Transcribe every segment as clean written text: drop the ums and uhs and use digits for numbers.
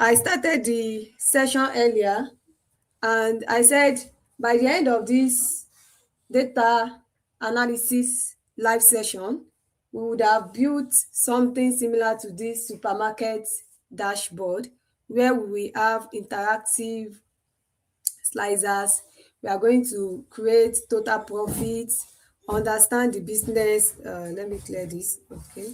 I started the session earlier and I said by the end of this data analysis live session, we would have built something similar to this supermarket dashboard where we have interactive slicers. We are going to create total profits, understand the business. Let me clear this. Okay.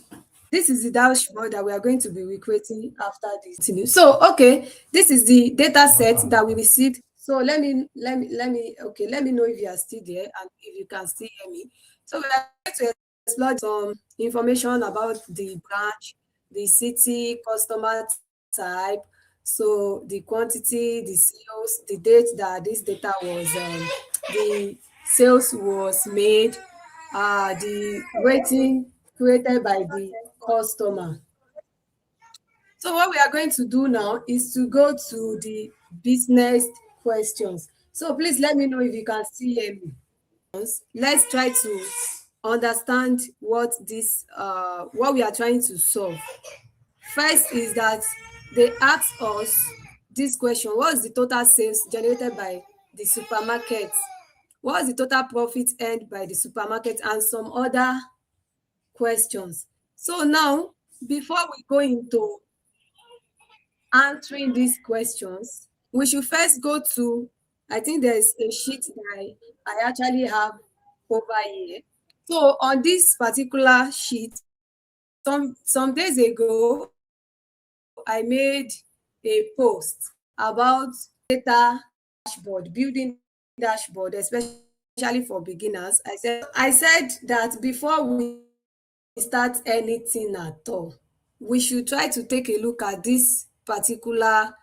This is the dashboard that we are going to be recreating after this. So, okay, this is the data set that we received. So let me know if you are still there and if you can still hear me. So we are going to explore some information about the branch, the city, customer type, so the quantity, the sales, the date that this data was, the sales was made, the rating created by the customer. So what we are going to do now is to go to the business questions. So please let me know if you can still hear me. Let's try to understand what we are trying to solve. First is that they ask us this question: what is the total sales generated by the supermarket? What is the total profit earned by the supermarket? And some other questions. So now, before we go into answering these questions, we should first go to, I think there's a sheet that I actually have over here. So on this particular sheet, some days ago, I made a post about data dashboard, building dashboard, especially for beginners. I said that before we start anything at all, we should try to take a look at this particular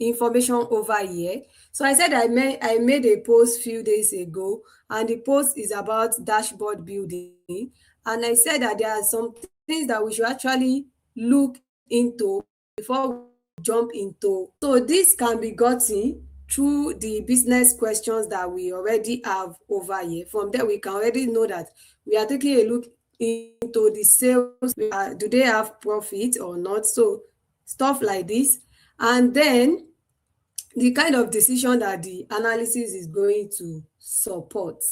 information over here. So I said I made a post few days ago, and the post is about dashboard building. And I said that there are some things that we should actually look into before we jump into. So this can be gotten through the business questions that we already have over here. From there, we can already know that we are taking a look into the sales. Do they have profit or not? So stuff like this. And then the kind of decision that the analysis is going to support.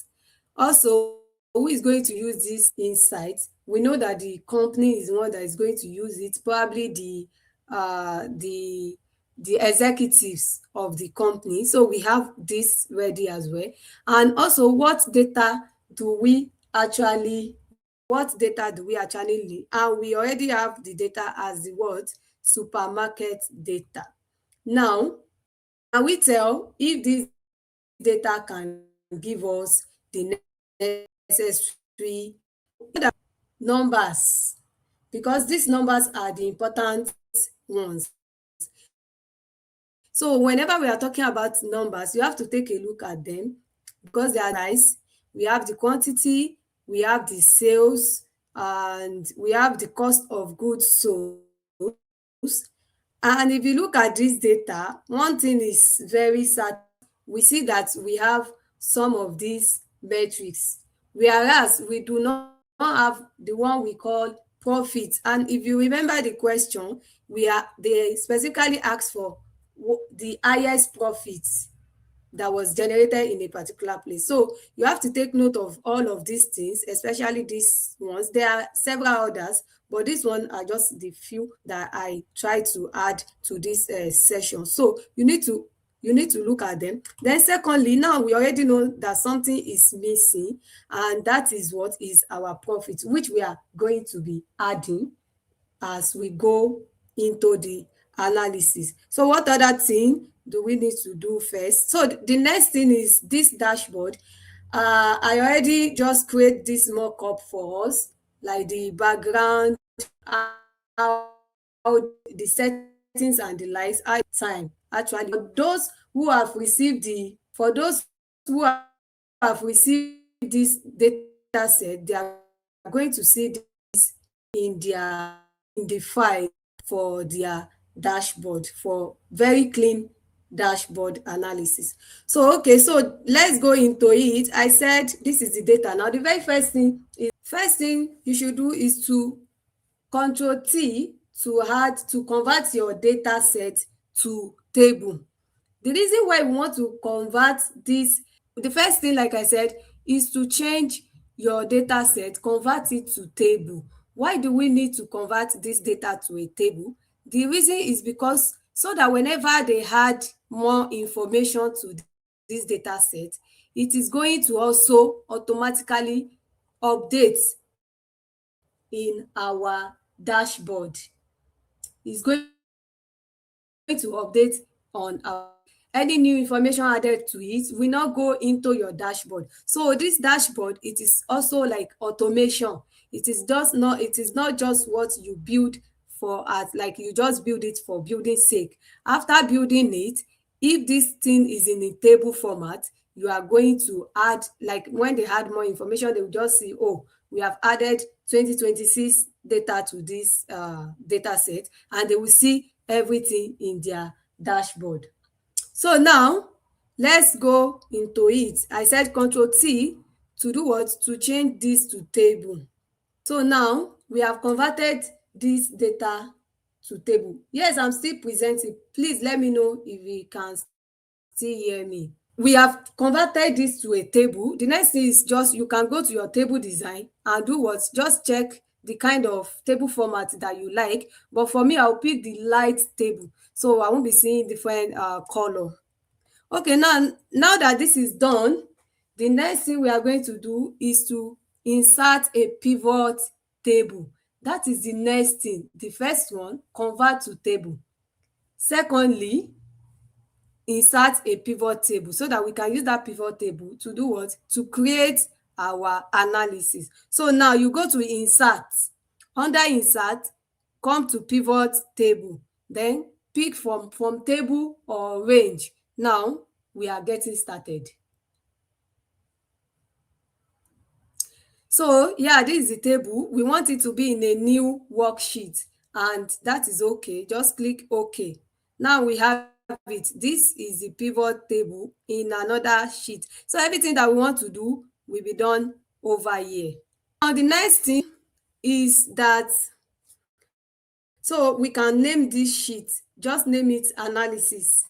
Also, who is going to use this insight? We know that the company is the one that is going to use it, probably the executives of the company. So we have this ready as well. And also, what data do we actually need? And we already have the data as the word supermarket data. Now, can we tell if this data can give us the necessary numbers? Because these numbers are the important ones. So whenever we are talking about numbers, you have to take a look at them because they are nice. We have the quantity, we have the sales, and we have the cost of goods sold. And if you look at this data, one thing is very certain. We see that we have some of these metrics, whereas we do not have the one we call profit. And if you remember the question, they specifically asked for the highest profits that was generated in a particular place. So you have to take note of all of these things, especially these ones. There are several others, but these ones are just the few that I try to add to this session. So you need to look at them. Then secondly, now we already know that something is missing, and that is what is our profit, which we are going to be adding as we go into the analysis. So what other thing do we need to do first? So the next thing is this dashboard. I already just create this mockup for us, like the background, how the settings and the lights are time. Actually, for those who have received this data set, they are going to see this in the file for their dashboard, for very clean dashboard analysis. So okay, so let's go into it. I said this is the data. Now the very first thing you should do is to Control T to convert your data set to table. The reason why we want to convert this, the first thing, like I said, is to change your data set, convert it to table. Why do we need to convert this data to a table? The reason is because so that whenever they add more information to this data set, it is going to also automatically update in our dashboard. It's going to update on our dashboard. Any new information added to it will not go into your dashboard. So this dashboard, it is also like automation. It is not just what you build for as like you just build it for building sake. After building it, if this thing is in a table format, you are going to add, like when they add more information, they will just see, oh, we have added 2026 data to this data set, and they will see everything in their dashboard. So now let's go into it. I said Control T to do what? To change this to table. So now we have converted this data to table. Yes, I'm still presenting. Please let me know if you can still hear me. We have converted this to a table. The next thing is just you can go to your table design and do what? Just check the kind of table format that you like. But for me, I'll pick the light table, so I won't be seeing different color. Okay, now that this is done, the next thing we are going to do is to insert a pivot table. That is the next thing. The first one, convert to table. Secondly, insert a pivot table so that we can use that pivot table to do what? To create our analysis. So now you go to insert. Under insert, come to pivot table. Then pick from table or range. Now we are getting started. So yeah, this is the table. We want it to be in a new worksheet, and that is okay. Just click OK. Now we have it. This is the pivot table in another sheet. So everything that we want to do will be done over here. Now the next thing is that, so we can name this sheet. Just name it analysis.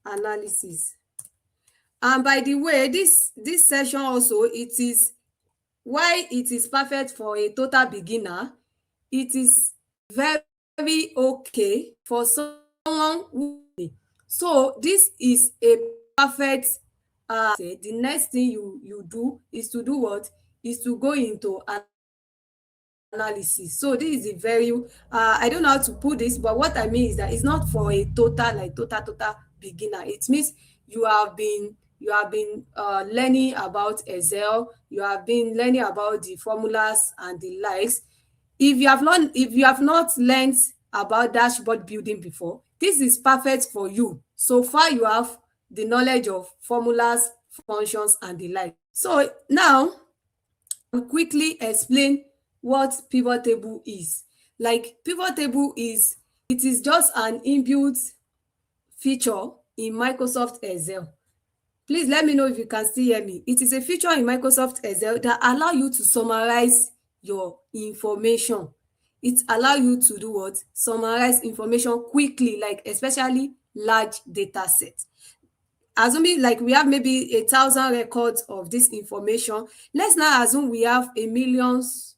Analysis. And by the way, this session also, it is why it is perfect for a total beginner. It is very okay for someone who, so this is a perfect the next thing you do is to do what? Is to go into analysis. So this is a very I don't know how to put this, but what I mean is that it's not for a total beginner. It means you have been learning about Excel, you have been learning about the formulas and the likes. If you have not learned about dashboard building before, this is perfect for you. So far you have the knowledge of formulas, functions and the like. So now I'll quickly explain what pivot table is. Like pivot table is, it is just an inbuilt feature in Microsoft Excel. Please let me know if you can still hear me. It is a feature in Microsoft Excel that allow you to summarize your information. It allow you to do what? Summarize information quickly, like especially large data sets. Assuming like we have maybe 1,000 records of this information, let's now assume we have a millions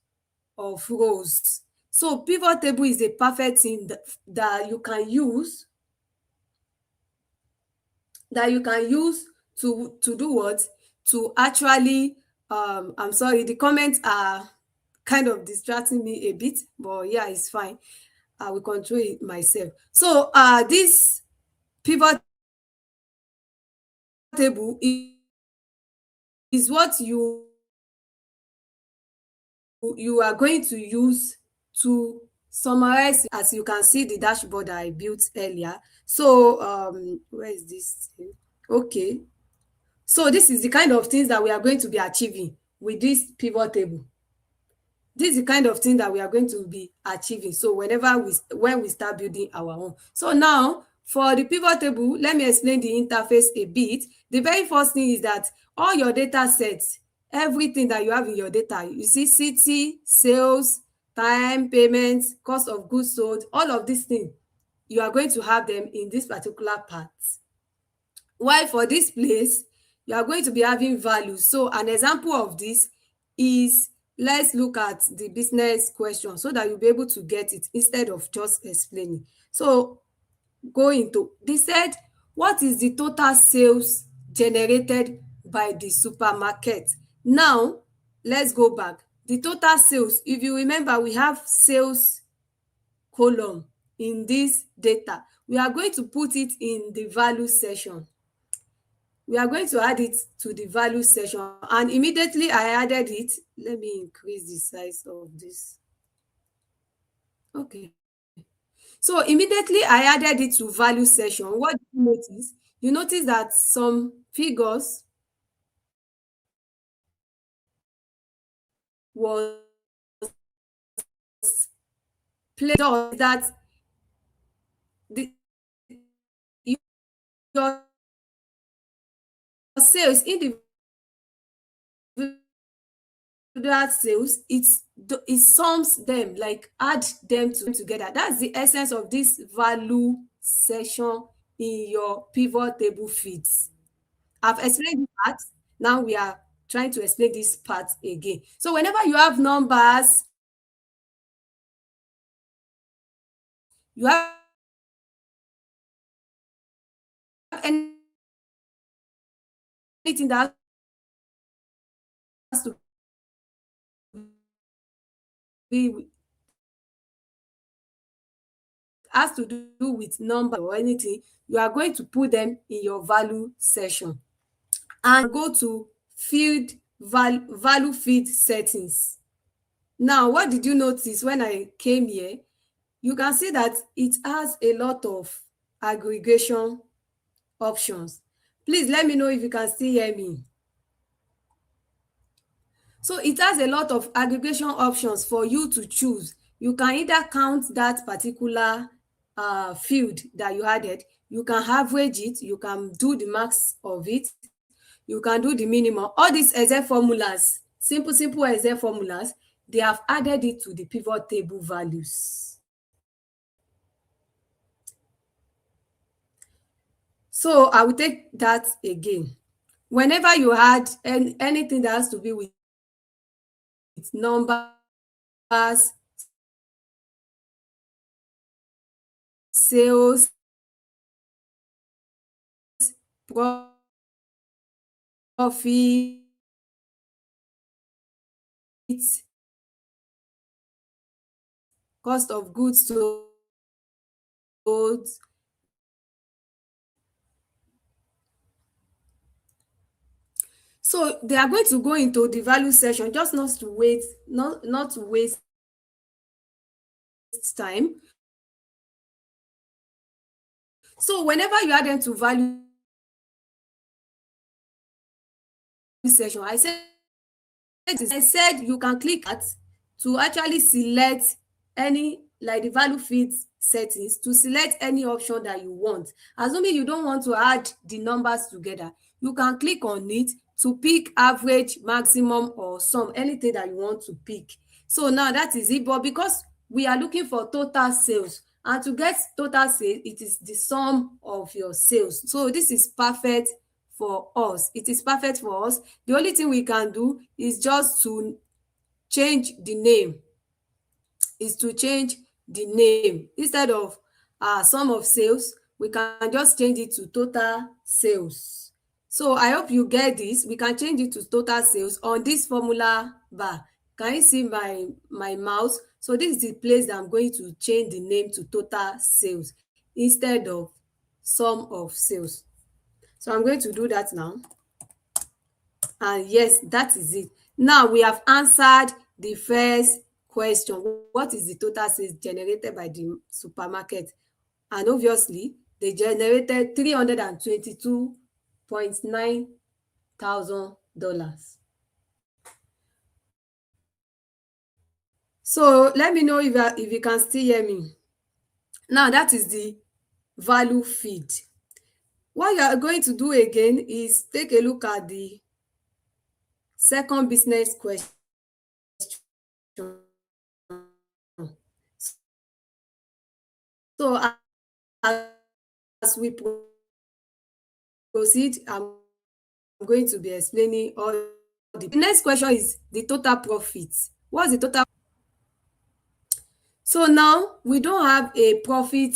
of rows. So pivot table is a perfect thing that you can use to do what? To actually I'm sorry, the comments are kind of distracting me a bit, but yeah, it's fine. I will control it myself. So this pivot table is what you are going to use to summarize. As you can see, the dashboard I built earlier. So where is this thing? Okay, so this is the kind of things that we are going to be achieving with this pivot table. This is the kind of thing that we are going to be achieving. So when we start building our own. So now for the pivot table, let me explain the interface a bit. The very first thing is that all your data sets, everything that you have in your data, you see city, sales, time, payments, cost of goods sold, all of these things, you are going to have them in this particular part. While for this place, you are going to be having value. So an example of this is, let's look at the business question so that you'll be able to get it instead of just explaining. So go into, they said, what is the total sales generated by the supermarket? Now, let's go back. The total sales, if you remember, we have sales column in this data. We are going to put it in the value section. We are going to add it to the value section, and immediately I added it. Let me increase the size of this. Okay. So immediately I added it to value section. What did you notice? You notice that some figures was placed that the your sales, individual sales, it sums them, like add them together. That's the essence of this value section in your pivot table feeds. I've explained this part. Now we are trying to explain this part again. So whenever you have numbers, you have anything that has to be has to do with number or anything, you are going to put them in your value section and go to field value field settings. Now, what did you notice when I came here? You can see that it has a lot of aggregation options. Please let me know if you can still hear me. So it has a lot of aggregation options for you to choose. You can either count that particular field that you added, you can average it, you can do the max of it, you can do the minimum. All these Excel formulas, simple Excel formulas, they have added it to the pivot table values. So I will take that again. Whenever you add anything that has to be with numbers, sales, profit, cost of goods sold, so they are going to go into the value section, just not to waste time. So whenever you add them to value section, I said you can click that to actually select any, like the value fit settings, to select any option that you want. Assuming you don't want to add the numbers together, you can click on it to pick average, maximum, or sum, anything that you want to pick. So now that is it. But because we are looking for total sales, and to get total sales, it is the sum of your sales. So this is perfect for us. It is perfect for us. The only thing we can do is just to change the name, instead of sum of sales, we can just change it to total sales. So I hope you get this. We can change it to total sales on this formula bar. Can you see my mouse? So this is the place that I'm going to change the name to total sales instead of sum of sales. So I'm going to do that now. And yes, that is it. Now we have answered the first question. What is the total sales generated by the supermarket? And obviously, they generated $322,900. So let me know if you can still hear me. Now that is the value feed. What you are going to do again is take a look at the second business question. So as we proceed, I'm going to be explaining all the next question is the total profit. What's the total? So now we don't have a profit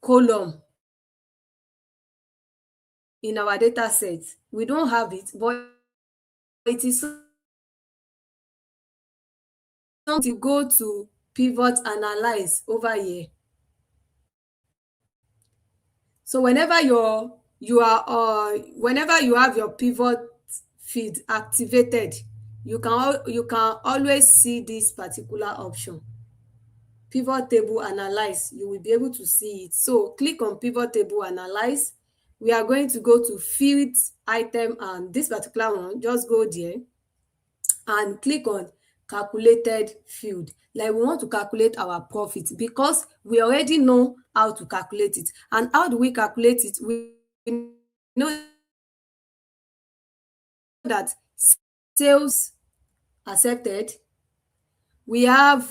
column in our data set. We don't have it, but it is something to go to pivot analyze over here. So whenever you have your pivot feed activated, you can always see this particular option, pivot table analyze. You will be able to see it. So click on pivot table analyze. We are going to go to field item, and this particular one, just go there and click on calculated field. Like we want to calculate our profit because we already know how to calculate it. And how do we calculate it? We know that sales accepted, we have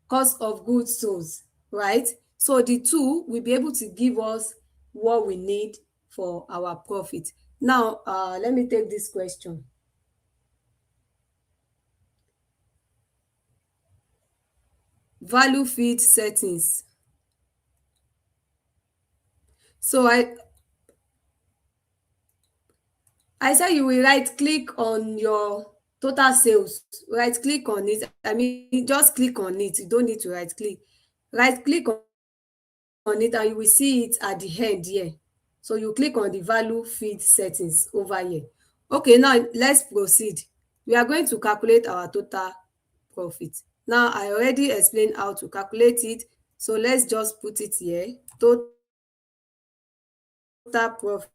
cost of goods sold, right? So the two will be able to give us what we need for our profit. Now, let me take this question. Value feed settings. So I said you will right click on your total sales, right click on it. I mean, just click on it. You don't need to right click. Right click on it and you will see it at the end here. So you click on the value feed settings over here. Okay, now let's proceed. We are going to calculate our total profit. Now I already explained how to calculate it. So let's just put it here. Total profit.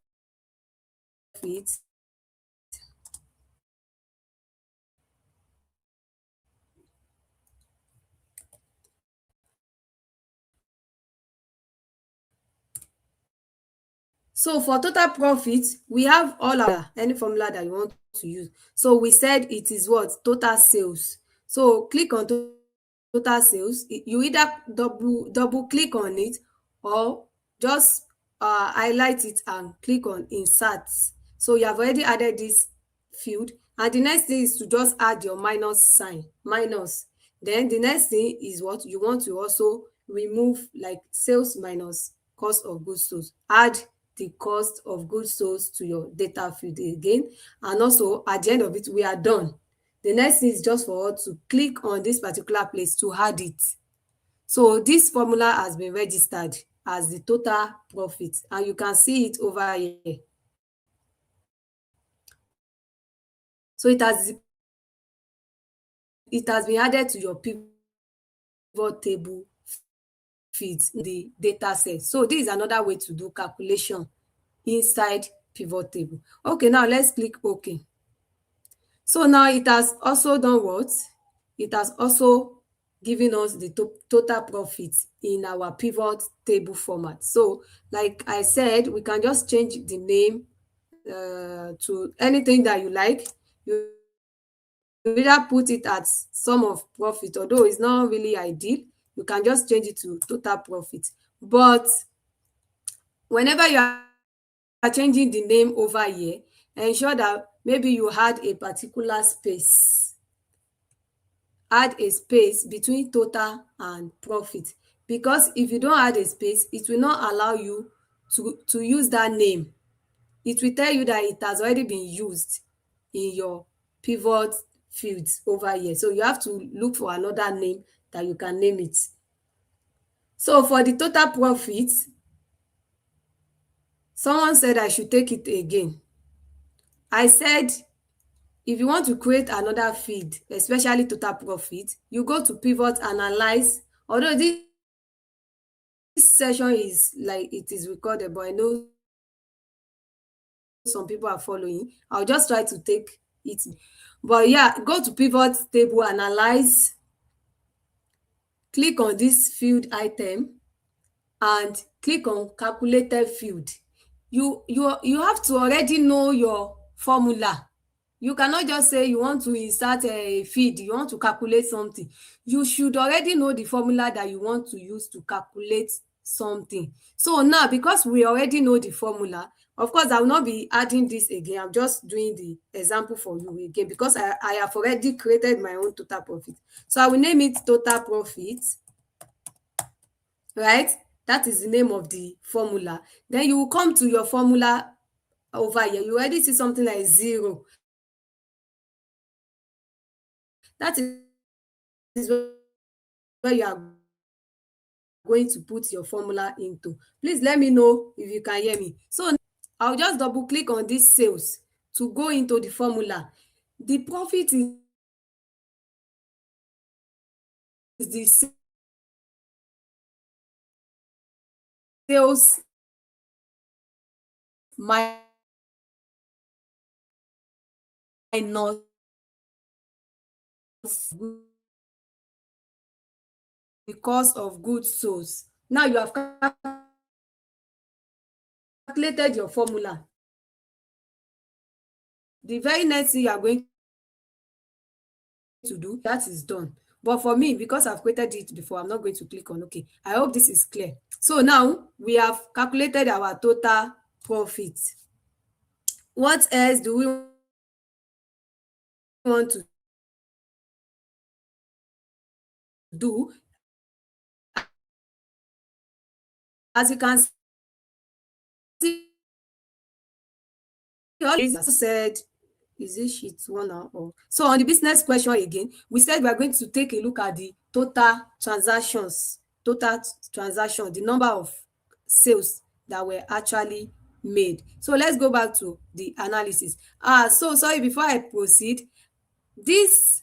So for total profit, we have all our any formula that you want to use. So we said it is what? Total sales. So click on total sales. You either double click on it or just highlight it and click on insert. So you have already added this field, and the next thing is to just add your minus sign, minus. Then the next thing is what you want to also remove, like sales minus cost of goods sold. Add the cost of goods sold to your data field again, and also at the end of it we are done. The next thing is just for us to click on this particular place to add it. So this formula has been registered as the total profit, and you can see it over here. So it has been added to your pivot table feeds in the data set. So this is another way to do calculation inside pivot table. Okay, now let's click OK. So now it has also done what? It has also given us the total profit in our pivot table format. So like I said, we can just change the name to anything that you like. You either put it as sum of profit, although it's not really ideal. You can just change it to total profit. But whenever you are changing the name over here, ensure that maybe you had a particular space. Add a space between total and profit, because if you don't add a space, it will not allow you to use that name. It will tell you that it has already been used in your pivot fields over here. So you have to look for another name that you can name it. So for the total profit, someone said I should take it again. I said if you want to create another feed, especially total profit, you go to pivot analyze. Although this session is like it is recorded, but I know some people are following. I'll just try to take it. But yeah, go to pivot table analyze, click on this field item and click on calculated field. You have to already know your formula. You cannot just say you want to insert a feed, you want to calculate something. You should already know the formula that you want to use to calculate something. So now, because we already know the formula, of course I will not be adding this again. I'm just doing the example for you again because I have already created my own total profit. So I will name it total profit, right? That is the name of the formula. Then you will come to your formula over here. You already see something like 0. That is where you are going to put your formula into. Please let me know if you can hear me. So I'll just double click on this sales to go into the formula. The profit is the sales minus the cost of goods sold. Now you have calculated your formula. The very next thing you are going to do, that is done. But for me, because I've created it before, I'm not going to click on OK. I hope this is clear. So now we have calculated our total profit. What else do we want to do? As you can see, all this said, is it sheet 1 or so on the business question again, we said we are going to take a look at the total transactions, the number of sales that were actually made. So let's go back to the analysis. So sorry, before I proceed, this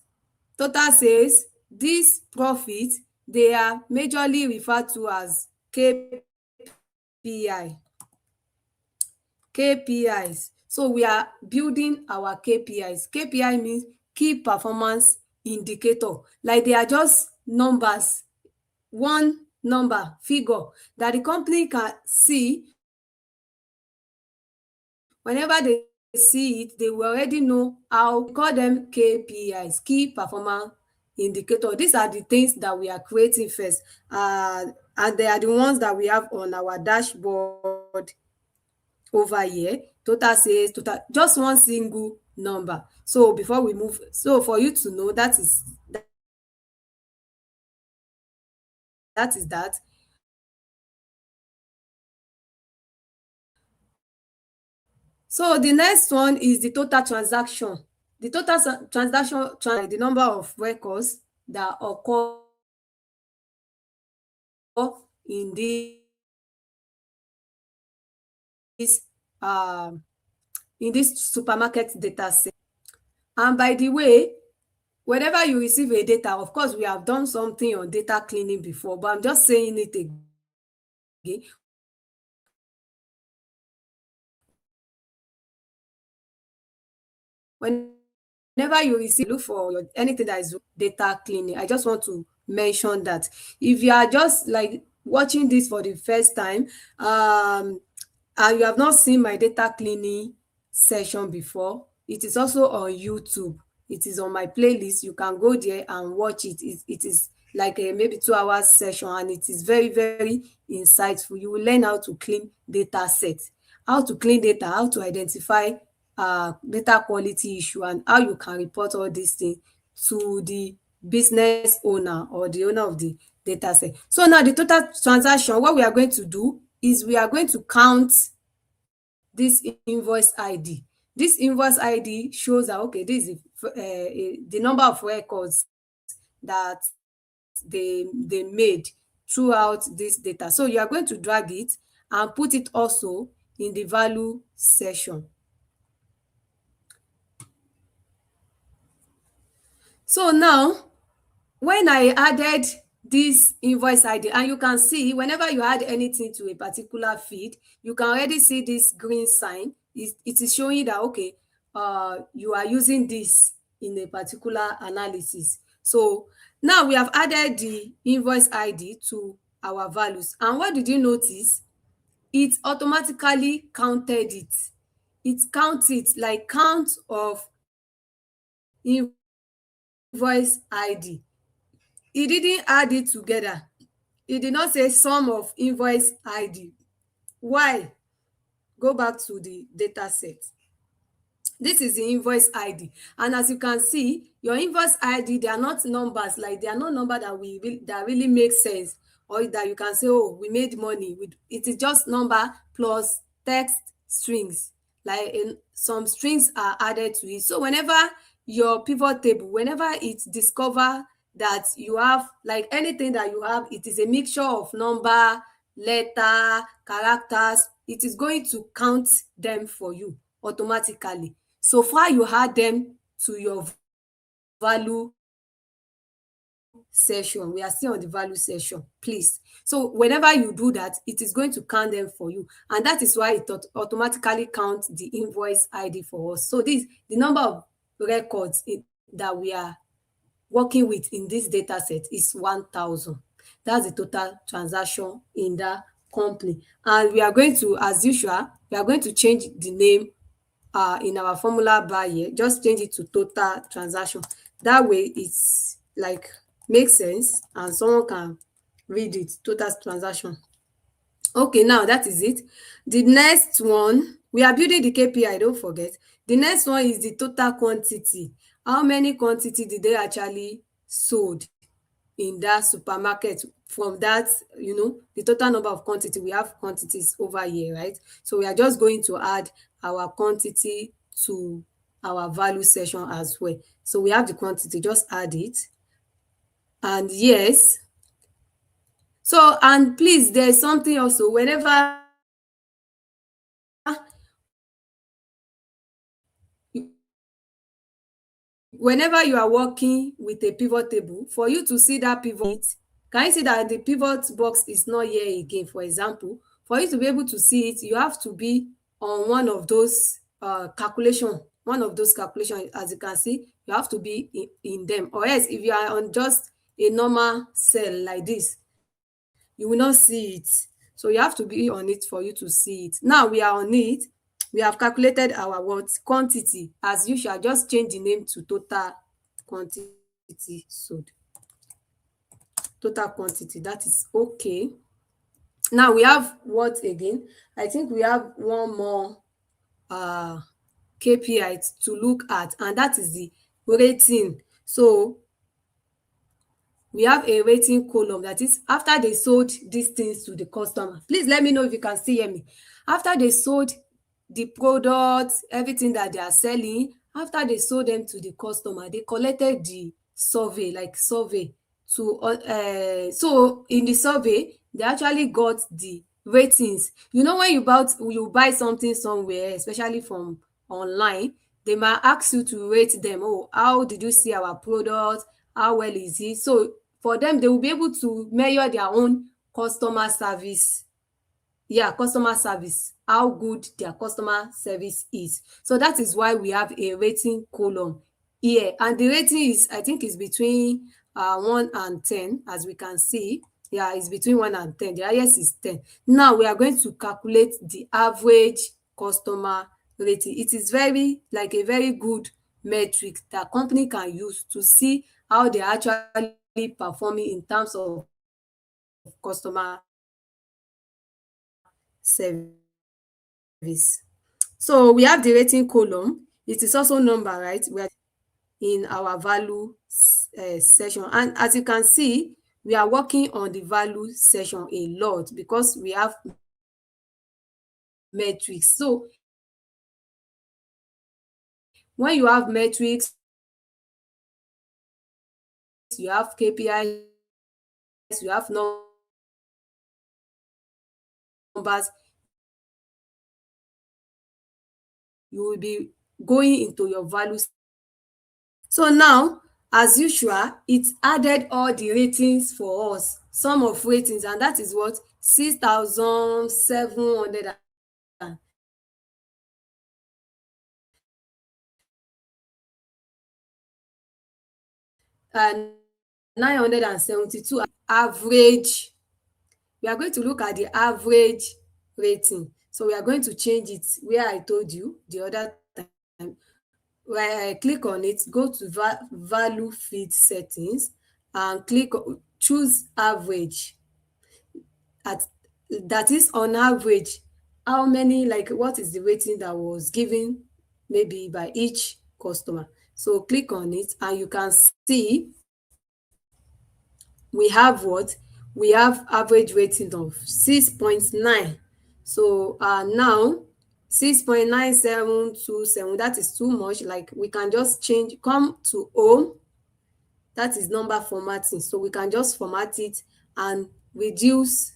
total sales, this profit, they are majorly referred to as KPIs. So we are building our KPIs. KPI means key performance indicator. Like they are just numbers, one number, figure that the company can see. Whenever they see it, they will already know how. We call them KPIs, key performance indicator. These are the things that we are creating first, and they are the ones that we have on our dashboard over here. Total sales, total, just one single number. So before we move, so for you to know, that is that. So the next one is the total transaction. The total transaction, the number of records that occur in this um in this supermarket data set. And by the way, whenever you receive a data, of course we have done something on data cleaning before, but I'm just saying it again. Whenever you receive, look for anything that is data cleaning. I just want to mention that if you are just like watching this for the first time, and you have not seen my data cleaning session before, it is also on YouTube. It is on my playlist. You can go there and watch it. It is like a maybe 2 hours session, and it is very, very insightful. You will learn how to clean data sets, how to clean data, how to identify data quality issue, and how you can report all these things to the business owner or the owner of the data set. So now the total transaction, what we are going to do is we are going to count this invoice ID. This invoice ID shows that, okay, this is the number of records that they made throughout this data. So you are going to drag it and put it also in the value section. So now, when I added this invoice ID, and you can see whenever you add anything to a particular feed, you can already see this green sign. It is showing that, okay, you are using this in a particular analysis. So now we have added the invoice ID to our values. And what did you notice? It automatically counted it. It counts it like count of invoice ID. He didn't add it together. He did not say sum of invoice ID. Why? Go back to the data set. This is the invoice ID, and as you can see, your invoice ID, they are not numbers, like they are not number that really make sense, or that you can say, oh, we made money with it. Is just number plus text strings, like some strings are added to it. So whenever your pivot table, whenever it discover that you have, like anything that you have, it is a mixture of number, letter, characters, it is going to count them for you automatically. So far you add them to your value session. We are still on the value session, please. So whenever you do that, it is going to count them for you, and that is why it automatically counts the invoice ID for us. So this, the number of records that we are working with in this data set is 1,000. That's the total transaction in that company. And we are going to, as usual, we are going to change the name in our formula bar here. Just change it to total transaction. That way it's like makes sense and someone can read it. Total transaction. Okay, now that is it. The next one, we are building the KPI, don't forget. The next one is the total quantity. How many quantity did they actually sold in that supermarket? From that, the total number of quantity, we have quantities over here, right? So we are just going to add our quantity to our value section as well. So we have the quantity, just add it. And yes, so, and please, there's something also, whenever you are working with a pivot table, for you to see that pivot, can you see that the pivot box is not here again? For example, for you to be able to see it, you have to be on one of those calculation. As you can see, you have to be in them, or else if you are on just a normal cell like this, you will not see it. So you have to be on it for you to see it. Now we are on it. We have calculated our what quantity. As usual, just change the name to total quantity sold. Total quantity, that is okay. Now we have what again? I think we have one more KPI to look at, and that is the rating. So we have a rating column, that is after they sold these things to the customer. Please let me know if you can still hear me. After they sold the products, everything that they are selling, after they sold them to the customer, they collected the survey, like survey to so in the survey they actually got the ratings. When you buy something somewhere, especially from online, they might ask you to rate them. Oh, how did you see our product? How well is it? So for them, they will be able to measure their own customer service. Customer service, how good their customer service is. So that is why we have a rating column here, and the rating is, I think, is between 1 and 10, as we can see. It's between 1 and 10. The highest is 10. Now we are going to calculate the average customer rating. It is like a very good metric that company can use to see how they are actually performing in terms of customer service. So we have the rating column. It is also number, right? We are in our value section, and as you can see, we are working on the value section a lot because we have metrics. So when you have metrics, you have KPIs, you have numbers, you will be going into your value. So now, as usual, it added all the ratings for us, sum of ratings, and that is what 6,700 and 972 average. We are going to look at the average rating. So we are going to change it where I told you the other time. click on it, go to value feed settings and choose average. At that is on average, how many, like what is the rating that was given maybe by each customer. So click on it and you can see we have what? We have average rating of 6.9. So now 6.9727, that is too much. Like we can just come to home, that is number formatting. So we can just format it and reduce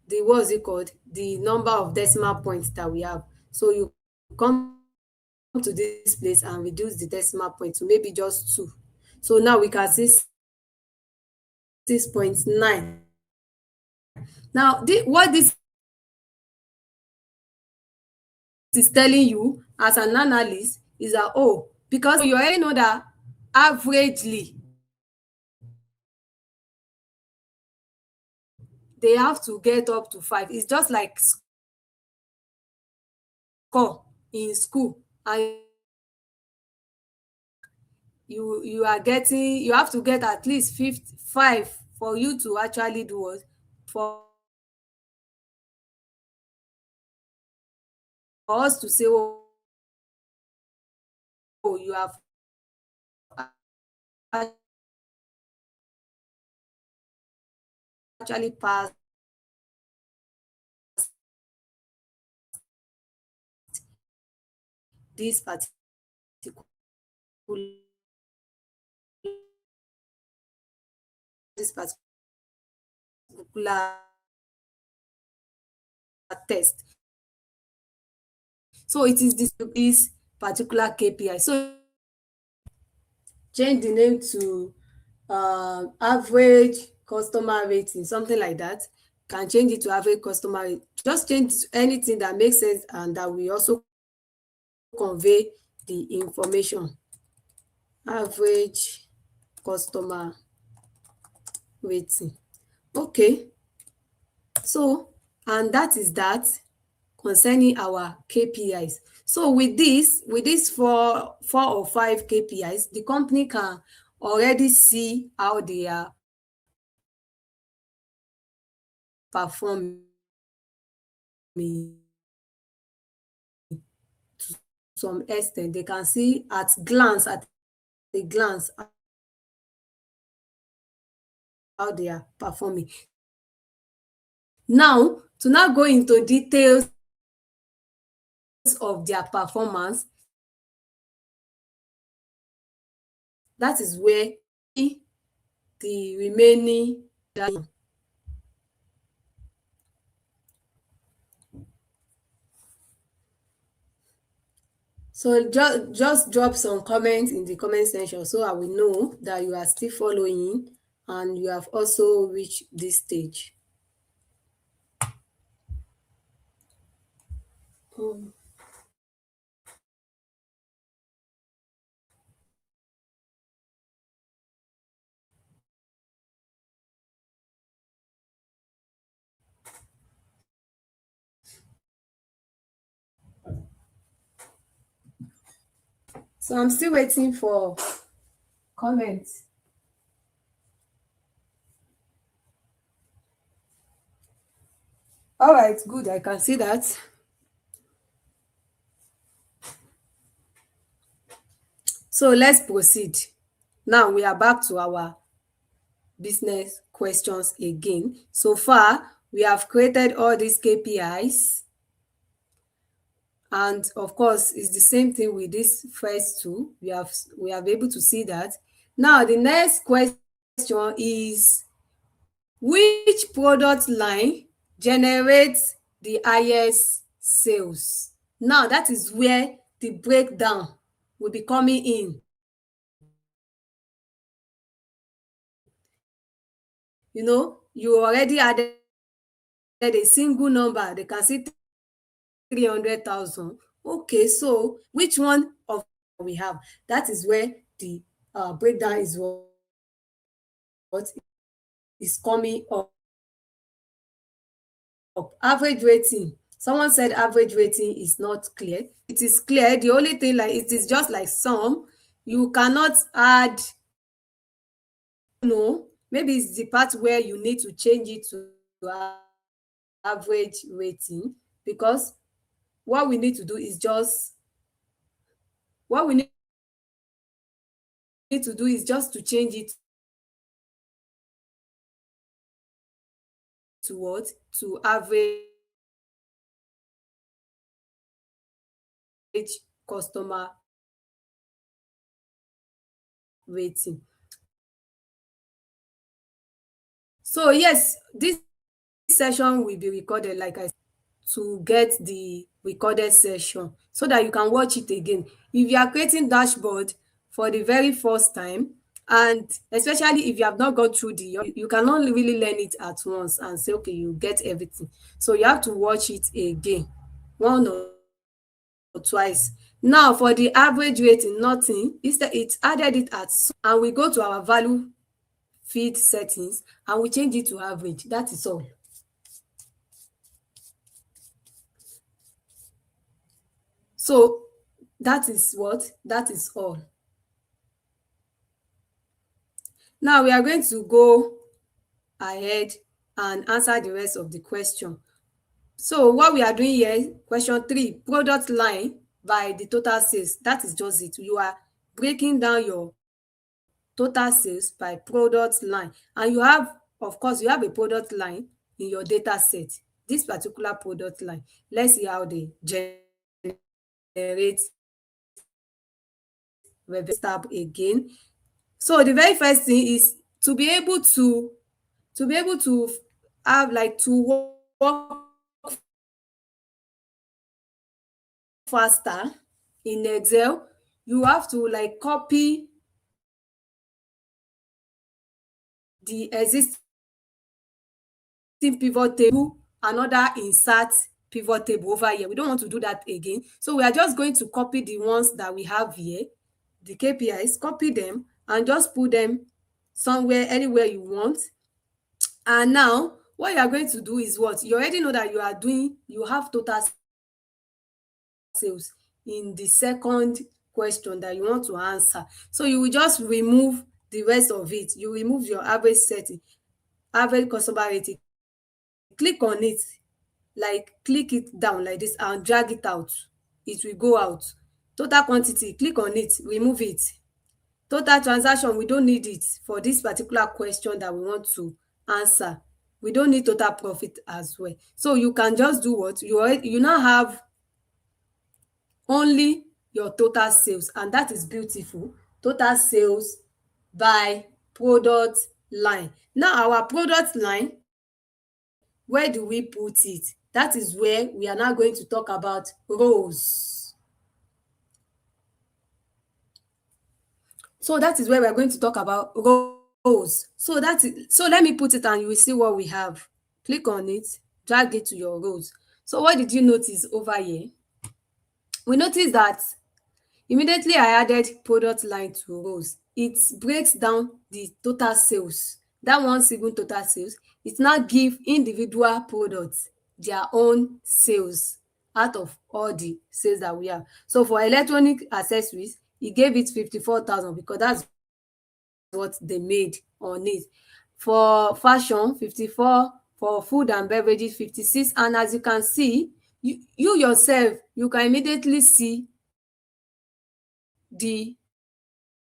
the, what's it called, the number of decimal points that we have. So you come to this place and reduce the decimal point to maybe just 2. So now we can see 6.9. Now what this is telling you as an analyst is that, because you already know that averagely they have to get up to 5. It's just like score in school, and you are getting, you have to get at least 5 for you to actually do what, for us to say, oh, you have actually passed this test. So it is this particular KPI. So change the name to average customer rating, something like that. Can change it to average customer rate. Just change anything that makes sense and that will also convey the information. Average customer rating. Okay. So, and that is that concerning our KPIs. So with this four or five KPIs, the company can already see how they are performing to some extent. They can see at a glance how they are performing. Now, to now go into details of their performance, that is where the remaining. So just drop some comments in the comment section so I will know that you are still following and you have also reached this stage. So I'm still waiting for comments. All right, good. I can see that. So let's proceed. Now we are back to our business questions again. So far, we have created all these KPIs. And of course, it's the same thing with this first two. We have able to see that. Now, the next question is, which product line generates the highest sales? Now, that is where the breakdown will be coming in. You already added a single number. They can see 300,000. Okay, so which one of we have? That is where the breakdown is what is coming up. Average rating Someone said average rating is not clear. It is clear. The only thing, like, it is just like sum. You cannot add, no, maybe it's the part where you need to change it to average rating, because what we need to do is just what we need to do is just to change it to what? To average customer rating. So yes, this session will be recorded, like I said, to get the recorded session so that you can watch it again. If you are creating dashboard for the very first time, and especially if you have not gone through you cannot really learn it at once and say, okay, you get everything. So you have to watch it again, one or twice. Now for the average rating, nothing. Instead, it added it at, and we go to our value feed settings and we change it to average. That is all. So that is what? That is all. Now we are going to go ahead and answer the rest of the question. So what we are doing here, question 3, product line by the total sales. That is just it. You are breaking down your total sales by product line. And you have, of course, you have a product line in your data set. This particular product line. Let's see how they generate revenue tab again. So the very first thing is to be able to have, like, to work faster in Excel. You have to, like, copy the existing pivot table, another insert pivot table over here. We don't want to do that again. So we are just going to copy the ones that we have here, the KPIs, copy them and just put them somewhere, anywhere you want. And now what you are going to do is what? You already know that you have total sales in the second question that you want to answer. So you will just remove the rest of it. You remove your average setting, average customer rating, click on it, like click it down like this and drag it out. It will go out. Total quantity, click on it, remove it. Total transaction, we don't need it for this particular question that we want to answer. We don't need total profit as well. So you can just do what? You now have only your total sales, and that is beautiful. Total sales by product line. Now our product line, where do we put it? That is where we are now going to talk about rows. So that is where we are going to talk about rows. So let me put it and you will see what we have. Click on it, drag it to your rows. So what did you notice over here? We notice that immediately I added product line to rows, it breaks down the total sales. That one single total sales, it now give individual products their own sales out of all the sales that we have. So for electronic accessories, e gave it 54,000 because that's what they made on it. For fashion, 54. For food and beverages, 56. And as you can see, you yourself, you can immediately see the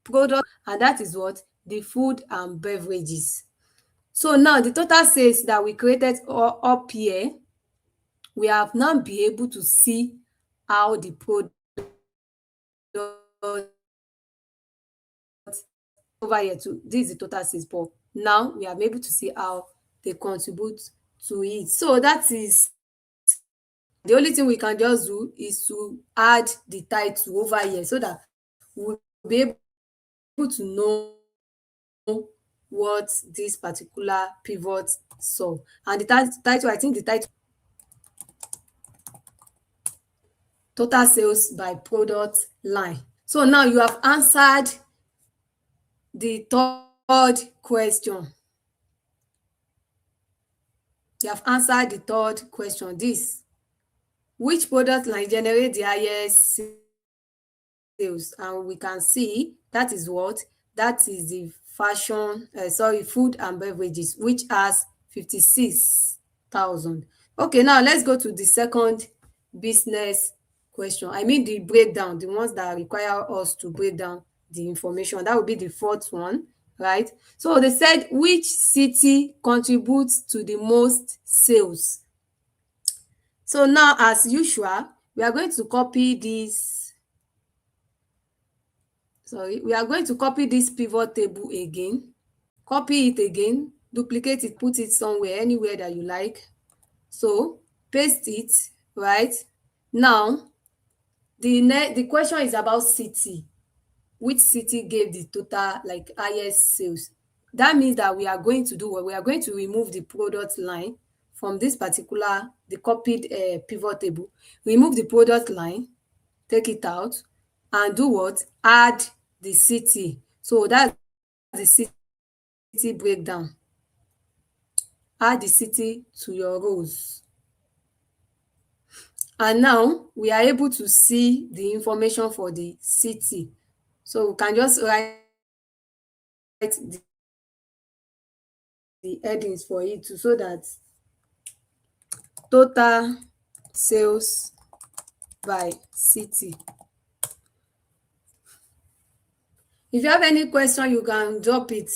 product, and that is what? The food and beverages. So now the total sales that we created up here, we have now been able to see how the product over here too. This is the total sales, but now we are able to see how they contribute to it. So that is the only thing we can just do is to add the title over here so that we'll be able to know what this particular pivot saw. And the title, I think the title, total sales by product line. So now you have answered the third question. You have answered the third question. This which product line generate the highest sales, and we can see that is what, that is the food and beverages, which has 56,000. Okay, now let's go to the second business question. I mean the breakdown, the ones that require us to break down the information. That would be the fourth one, right? So they said, which city contributes to the most sales? So now, as usual, we are going to copy this. We are going to copy this pivot table again. Copy it again, duplicate it, put it somewhere, anywhere that you like. So paste it, right? Now, the question is about city. Which city gave the total, like, highest sales? That means that we are going to do what? We are going to remove the product line from this particular, the copied pivot table. Remove the product line, take it out, and do what? Add the city. So that's the city breakdown. Add the city to your rows. And now we are able to see the information for the city. So we can just write the headings for it too, so that total sales by city. If you have any question, you can drop it.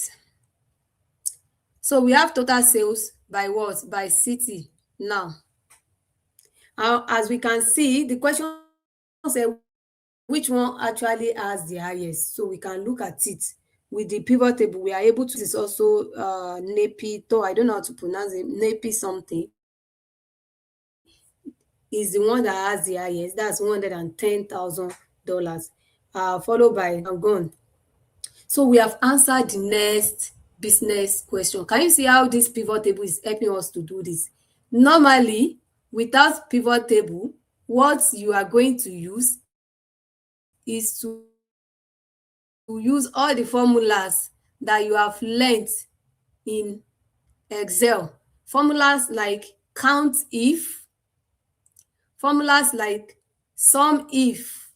So we have total sales by what? By city now. As we can see, the question said which one actually has the highest. So we can look at it with the pivot table. We are able to, this is also NAPI, I don't know how to pronounce it, NAPI something, is the one that has the highest. That's $110,000, followed by, I'm gone. So we have answered the next business question. Can you see how this pivot table is helping us to do this? Normally, without pivot table, what you are going to use is to use all the formulas that you have learned in Excel. Formulas like count if, formulas like sum if.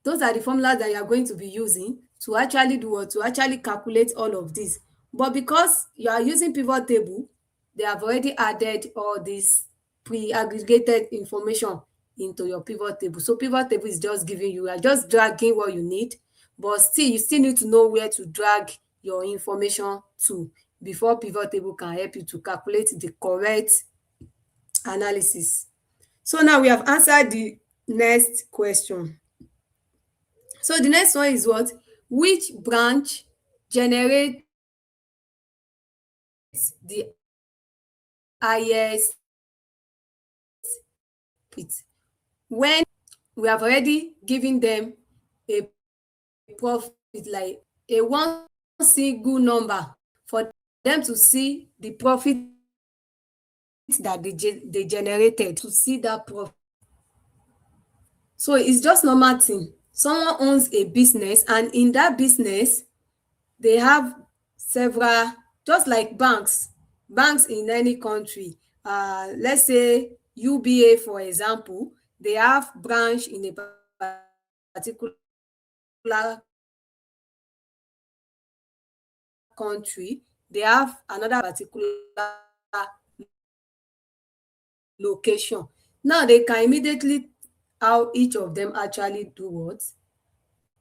Those are the formulas that you are going to be using to actually do what? To actually calculate all of this. But because you are using pivot table, they have already added all this pre-aggregated information into your pivot table. So pivot table is just giving you, are just dragging what you need, but still you still need to know where to drag your information to before pivot table can help you to calculate the correct analysis. So now we have answered the next question. So the next one is what? Which branch generates the highest profit? When we have already given them a profit, like a one single number, for them to see the profit that they generated, to see that profit. So it's just normal thing. Someone owns a business, and in that business, they have several, just like banks in any country. Let's say UBA, for example, they have branch in a particular country. They have another particular location. Now they can immediately how each of them actually do what,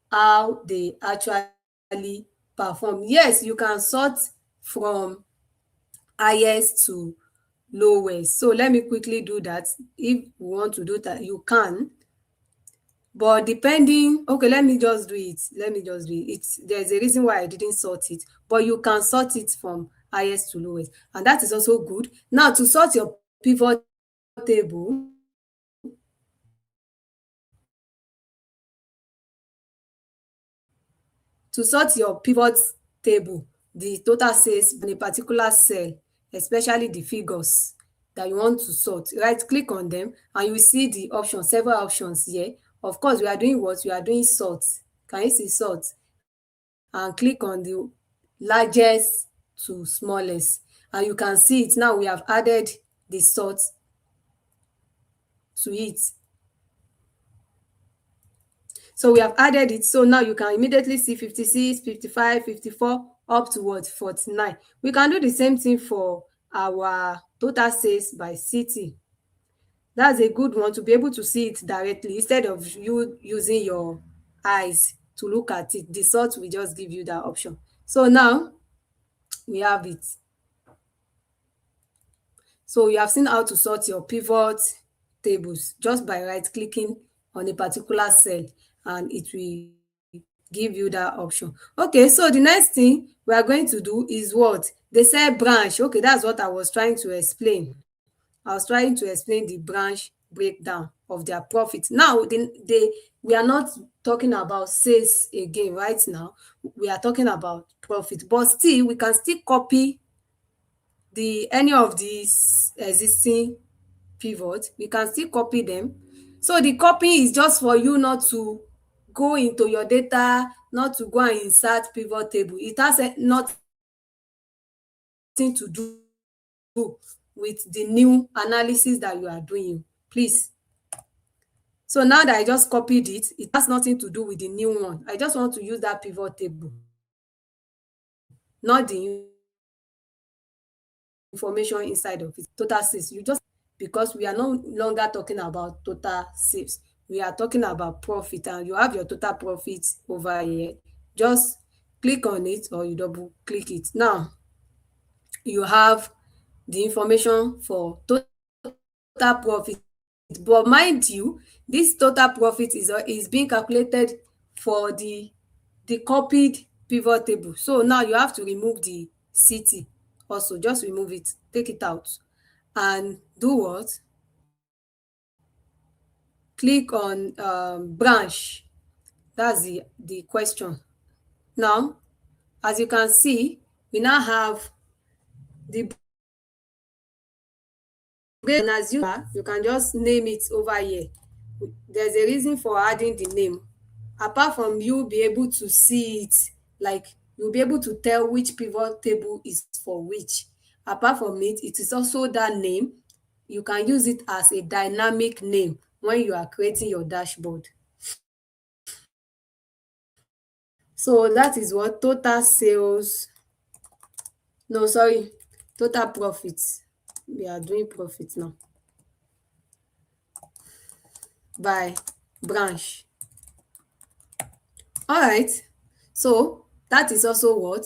how they actually perform. Yes, you can sort from highest to lowest. So let me quickly do that. If you want to do that, you can. But depending, okay, let me just do it. There's a reason why I didn't sort it, but you can sort it from highest to lowest, and that is also good. Now, to sort your pivot table, the total sales in a particular cell, especially the figures that you want to sort, right click on them and you see the options, several options here. Of course, we are doing what? We are doing sort. Can you see sort? And click on the largest to smallest, and you can see it now. We have added the sort to it. So we have added it. So now you can immediately see 56, 55, 54 up to what? 49. We can do the same thing for our total sales by city. That's a good one to be able to see it directly instead of you using your eyes to look at it. The sort will just give you that option. So now we have it. So you have seen how to sort your pivot tables just by right clicking on a particular cell, and it will give you that option. Okay, so the next thing we are going to do is what? They say branch. Okay, that's what I was trying to explain. I was trying to explain the branch breakdown of their profit. Now, we are not talking about sales again right now. We are talking about profit, but still, we can still copy any of these existing pivot. We can still copy them. So the copy is just for you not to go into your data, not to go and insert pivot table. It has nothing to do with the new analysis that you are doing. Please. So now that I just copied it, it has nothing to do with the new one. I just want to use that pivot table, not the information inside of it. Total sales. You just, because we are no longer talking about total sales. We are talking about profit, and you have your total profit over here. Just click on it or you double click it. Now you have the information for total profit. But mind you, this total profit is being calculated for the copied pivot table. So now you have to remove the city also. Just remove it, take it out, and do what? Click on branch. That's the question. Now, as you can see, we now have the, and as you can just name it over here. There's a reason for adding the name. Apart from you be able to see it, like you'll be able to tell which pivot table is for which. Apart from it, it is also that name. You can use it as a dynamic name when you are creating your dashboard. So that is what total sales, no, sorry, total profits. We are doing profit now by branch. All right. So that is also what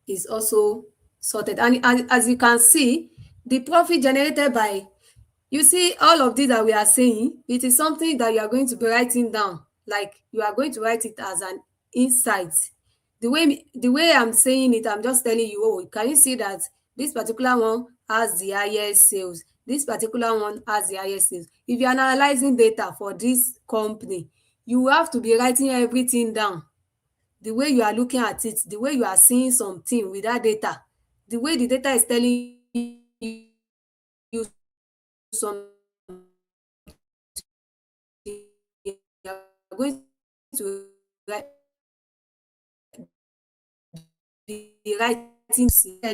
is also sorted. And as you can see, the profit generated by, you see all of this that we are saying, it is something that you are going to be writing down. Like you are going to write it as an insight. The way I'm saying it, I'm just telling you, oh, can you see that this particular one has the highest sales? This particular one has the highest sales. If you're analyzing data for this company, you have to be writing everything down. The way you are looking at it, the way you are seeing something with that data, the way the data is telling you something, you are going to write the writing.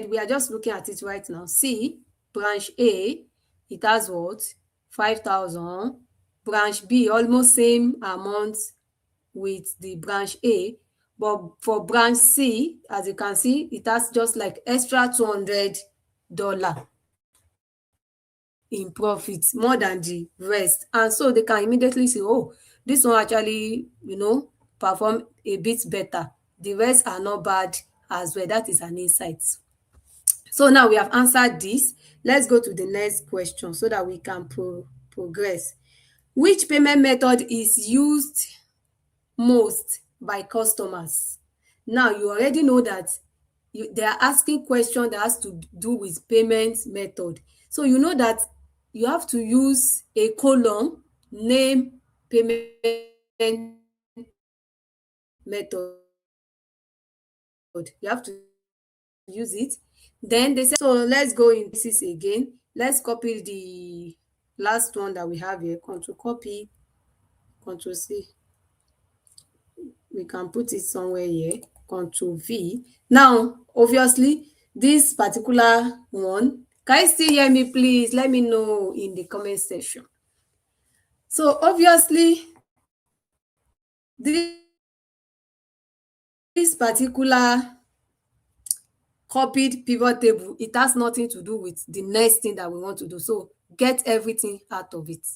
We are just looking at it right now. See, branch A, it has what? 5,000. Branch B, almost same amount with the branch A. But for branch C, as you can see, it has just like extra $200 in profit, more than the rest. And so they can immediately say, oh, this one actually, perform a bit better. The rest are not bad as well. That is an insight. So now we have answered this. Let's go to the next question so that we can progress. Which payment method is used most by customers? Now you already know that they are asking question that has to do with payment method. So you know that you have to use a column, name, payment method. You have to use it. Then they say, so let's go in this again. Let's copy the last one that we have here. Control copy, Control C. We can put it somewhere here. Control V. Now, obviously, this particular one, can you still hear me, please? Let me know in the comment section. So obviously, this particular copied pivot table, it has nothing to do with the next thing that we want to do. So get everything out of it.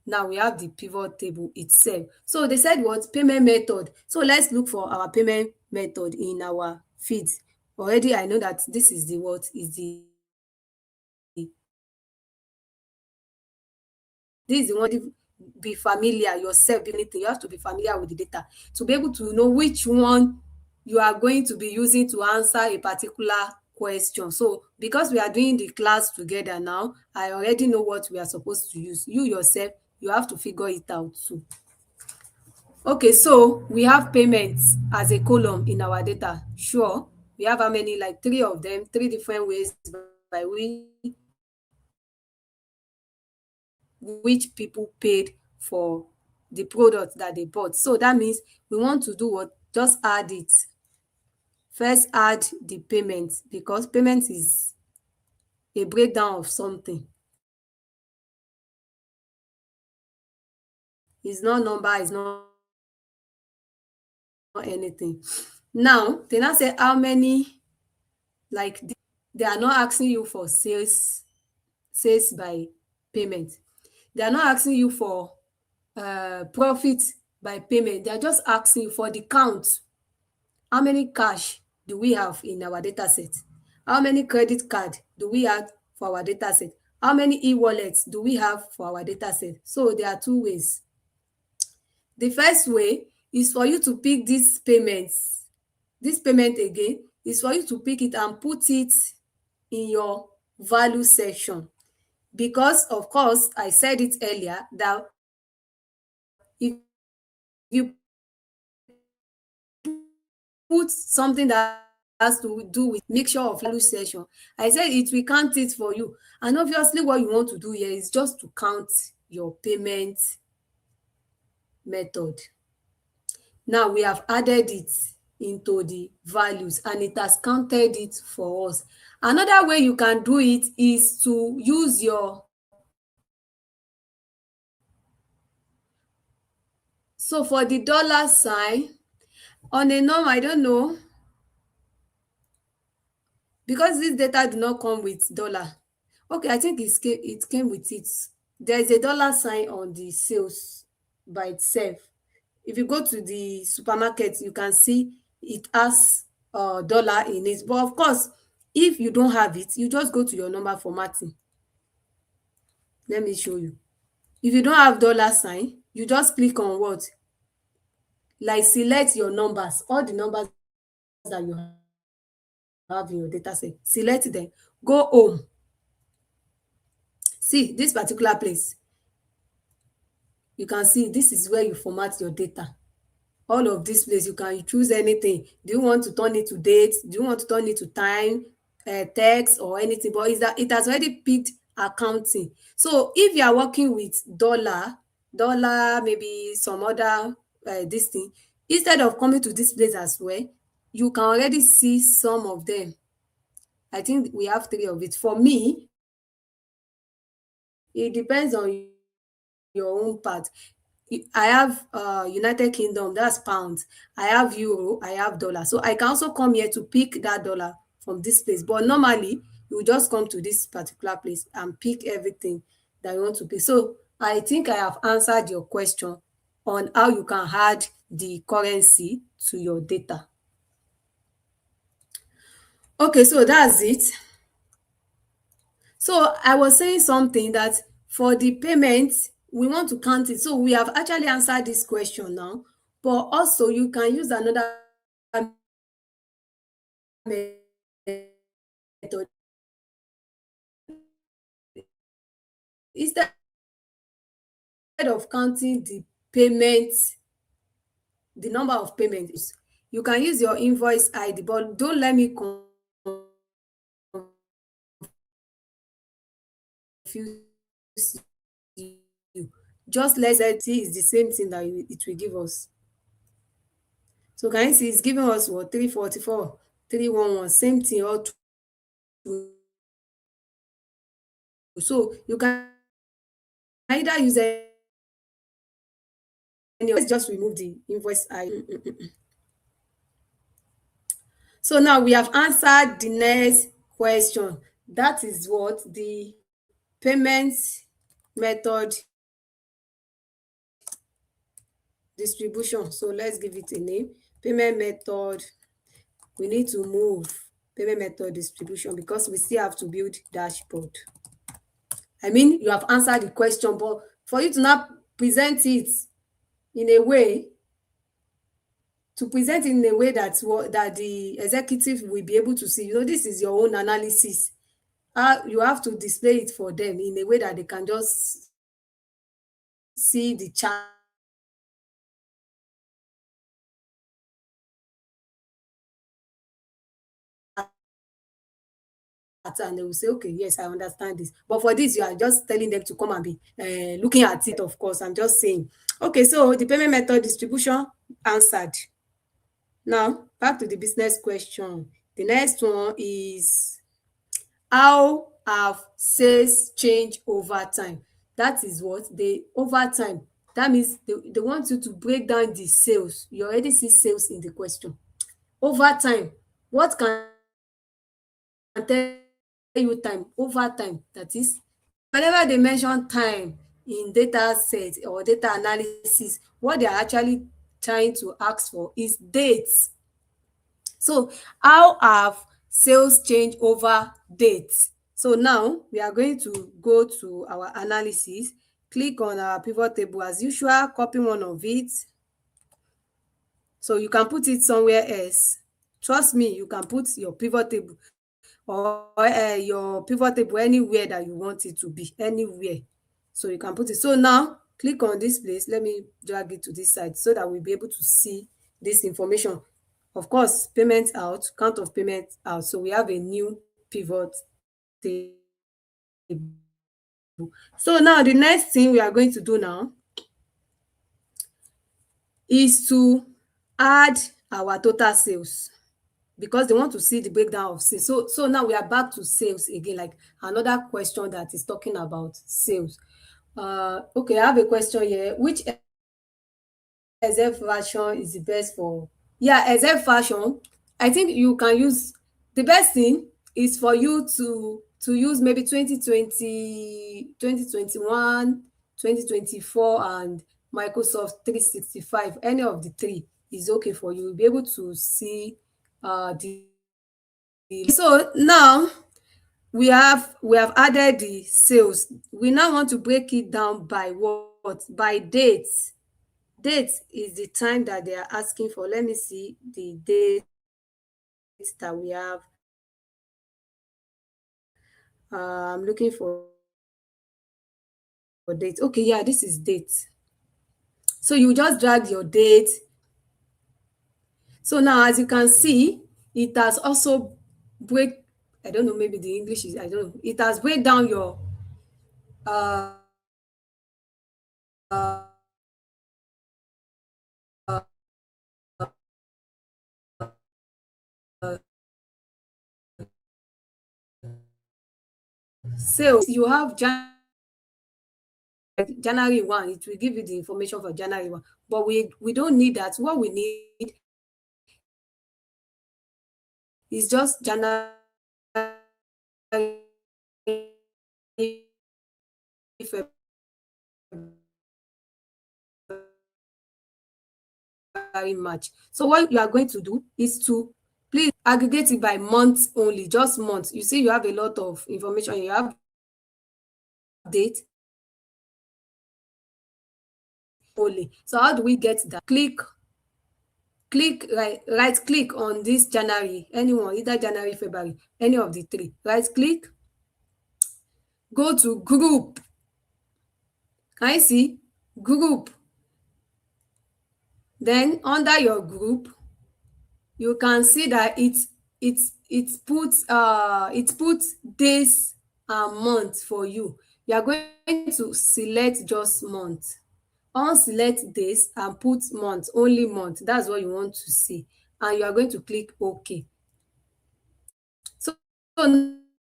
Now we have the pivot table itself. So they said what? Payment method. So let's look for our payment method in our feeds. Already I know that this is the what is the this is the one. Be familiar yourself, anything you have to be familiar with the data to be able to know which one you are going to be using to answer a particular question. So because we are doing the class together now, I already know what we are supposed to use. You yourself, you have to figure it out too. Okay, so we have payments as a column in our data. Sure, we have how many? Like three of them, three different ways by which people paid for the product that they bought. So that means we want to do what? Just add it. First add the payment, because payment is a breakdown of something. It's not number, it's not anything. Now, they now say how many, like they are not asking you for sales by payment. They are not asking you for profit by payment. They are just asking you for the count. How many cash do we have in our data set? How many credit card do we have for our data set? How many e-wallets do we have for our data set? So there are two ways. The first way is for you to pick these payments. This payment again is for you to pick it and put it in your value section. Because of course, I said it earlier that if you put something that has to do with mixture of value section, I said it will count it for you. And obviously what you want to do here is just to count your payment method. Now we have added it into the values and it has counted it for us. Another way you can do it is to use your, so for the dollar sign on a norm, I don't know, because this data did not come with dollar. Okay, I think it came with it. There is a dollar sign on the sales by itself. If you go to the supermarket, you can see it has dollar in it. But of course, if you don't have it, you just go to your number formatting. Let me show you. If you don't have dollar sign, you just click on what? Like select your numbers, all the numbers that you have in your data set. Select them. Go home. See this particular place. You can see this is where you format your data. All of this place, you can choose anything. Do you want to turn it to date? Do you want to turn it to time, text, or anything? But is that it has already picked accounting. So if you are working with dollar, maybe some other this thing, instead of coming to this place as well, you can already see some of them. I think we have three of it. For me, it depends on your own part. I have United Kingdom, that's pounds. I have euro, I have dollar. So I can also come here to pick that dollar from this place. But normally, you just come to this particular place and pick everything that you want to pick. So I think I have answered your question on how you can add the currency to your data. Okay, so that's it. So I was saying something that for the payment, we want to count it. So we have actually answered this question now, but also you can use another method. Instead of counting the payment, the number of payments, you can use your invoice ID, but don't let me confuse you. Just let's see it's the same thing that it will give us. So can you see it's giving us what? 344, 311, same thing all through. So you can either use let's just remove the invoice So now we have answered the next question. That is what the payment method distribution. So let's give it a name. Payment method. We need to move payment method distribution because we still have to build dashboard. I mean, you have answered the question, but for you to now present it in a way, that the executive will be able to see, this is your own analysis. You have to display it for them in a way that they can just see the chart and they will say, okay, yes, I understand this. But for this, you are just telling them to come and be looking at it, of course. I'm just saying. Okay, so the payment method distribution answered. Now, back to the business question. The next one is, how have sales changed over time? That is what they over time. That means they want you to break down the sales. You already see sales in the question. Over time, what can tell you time? Over time, that is, whenever they mention time in data set or data analysis, what they are actually trying to ask for is dates. So how have sales changed over dates? So now we are going to go to our analysis, click on our pivot table as usual, copy one of it. So you can put it somewhere else. Trust me, you can put your pivot table or your pivot table anywhere that you want it to be, anywhere. So you can put it. So now click on this place. Let me drag it to this side so that we'll be able to see this information. Of course, payment out, count of payment out. So we have a new pivot table. So now the next thing we are going to do now is to add our total sales, because they want to see the breakdown of sales. So now we are back to sales again, like another question that is talking about sales. Okay, I have a question here. Which Excel version is the best for? Yeah, Excel version. I think you can use, the best thing is for you to use maybe 2020, 2021, 2024, and Microsoft 365. Any of the three is okay for you. You'll be able to see the so now we have added the sales. We now want to break it down by what? By dates. Date is the time that they are asking for. Let me see the dates that we have. I'm looking for date. Okay, yeah, this is date. So you just drag your date. So now, as you can see, it has also break. I don't know, maybe the English is, I don't know. It has break down your uh, sales. You have January 1, it will give you the information for January 1. But we don't need that. What we need is just January, February, March. So what you are going to do is to please aggregate it by months only, just months. You see, you have a lot of information. You have date only. So how do we get that? Right click on this January, anyone, either January, February, any of the three. Right click, go to group. Can you see group? Then under your group, you can see that it puts days and month for you. You are going to select just month, unselect days and put month, only month. That's what you want to see, and you are going to click OK. So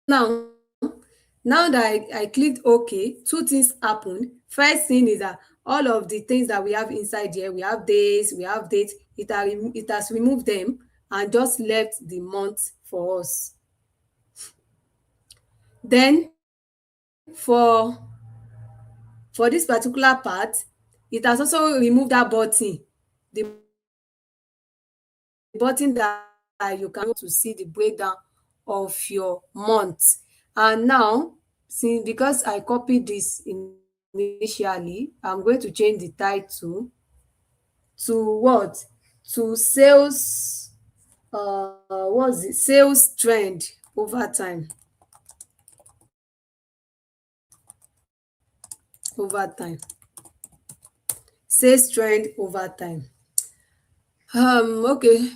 now that I clicked OK, two things happened. First thing is that all of the things that we have inside here, we have days, we have dates, it has removed them and just left the month for us. Then for this particular part, it has also removed that button, the button that you can to see the breakdown of your month. And now, since because I copied this initially, I'm going to change the title to what? To sales, what's it? Sales trend over time. Over time. Sales trend over time. Okay.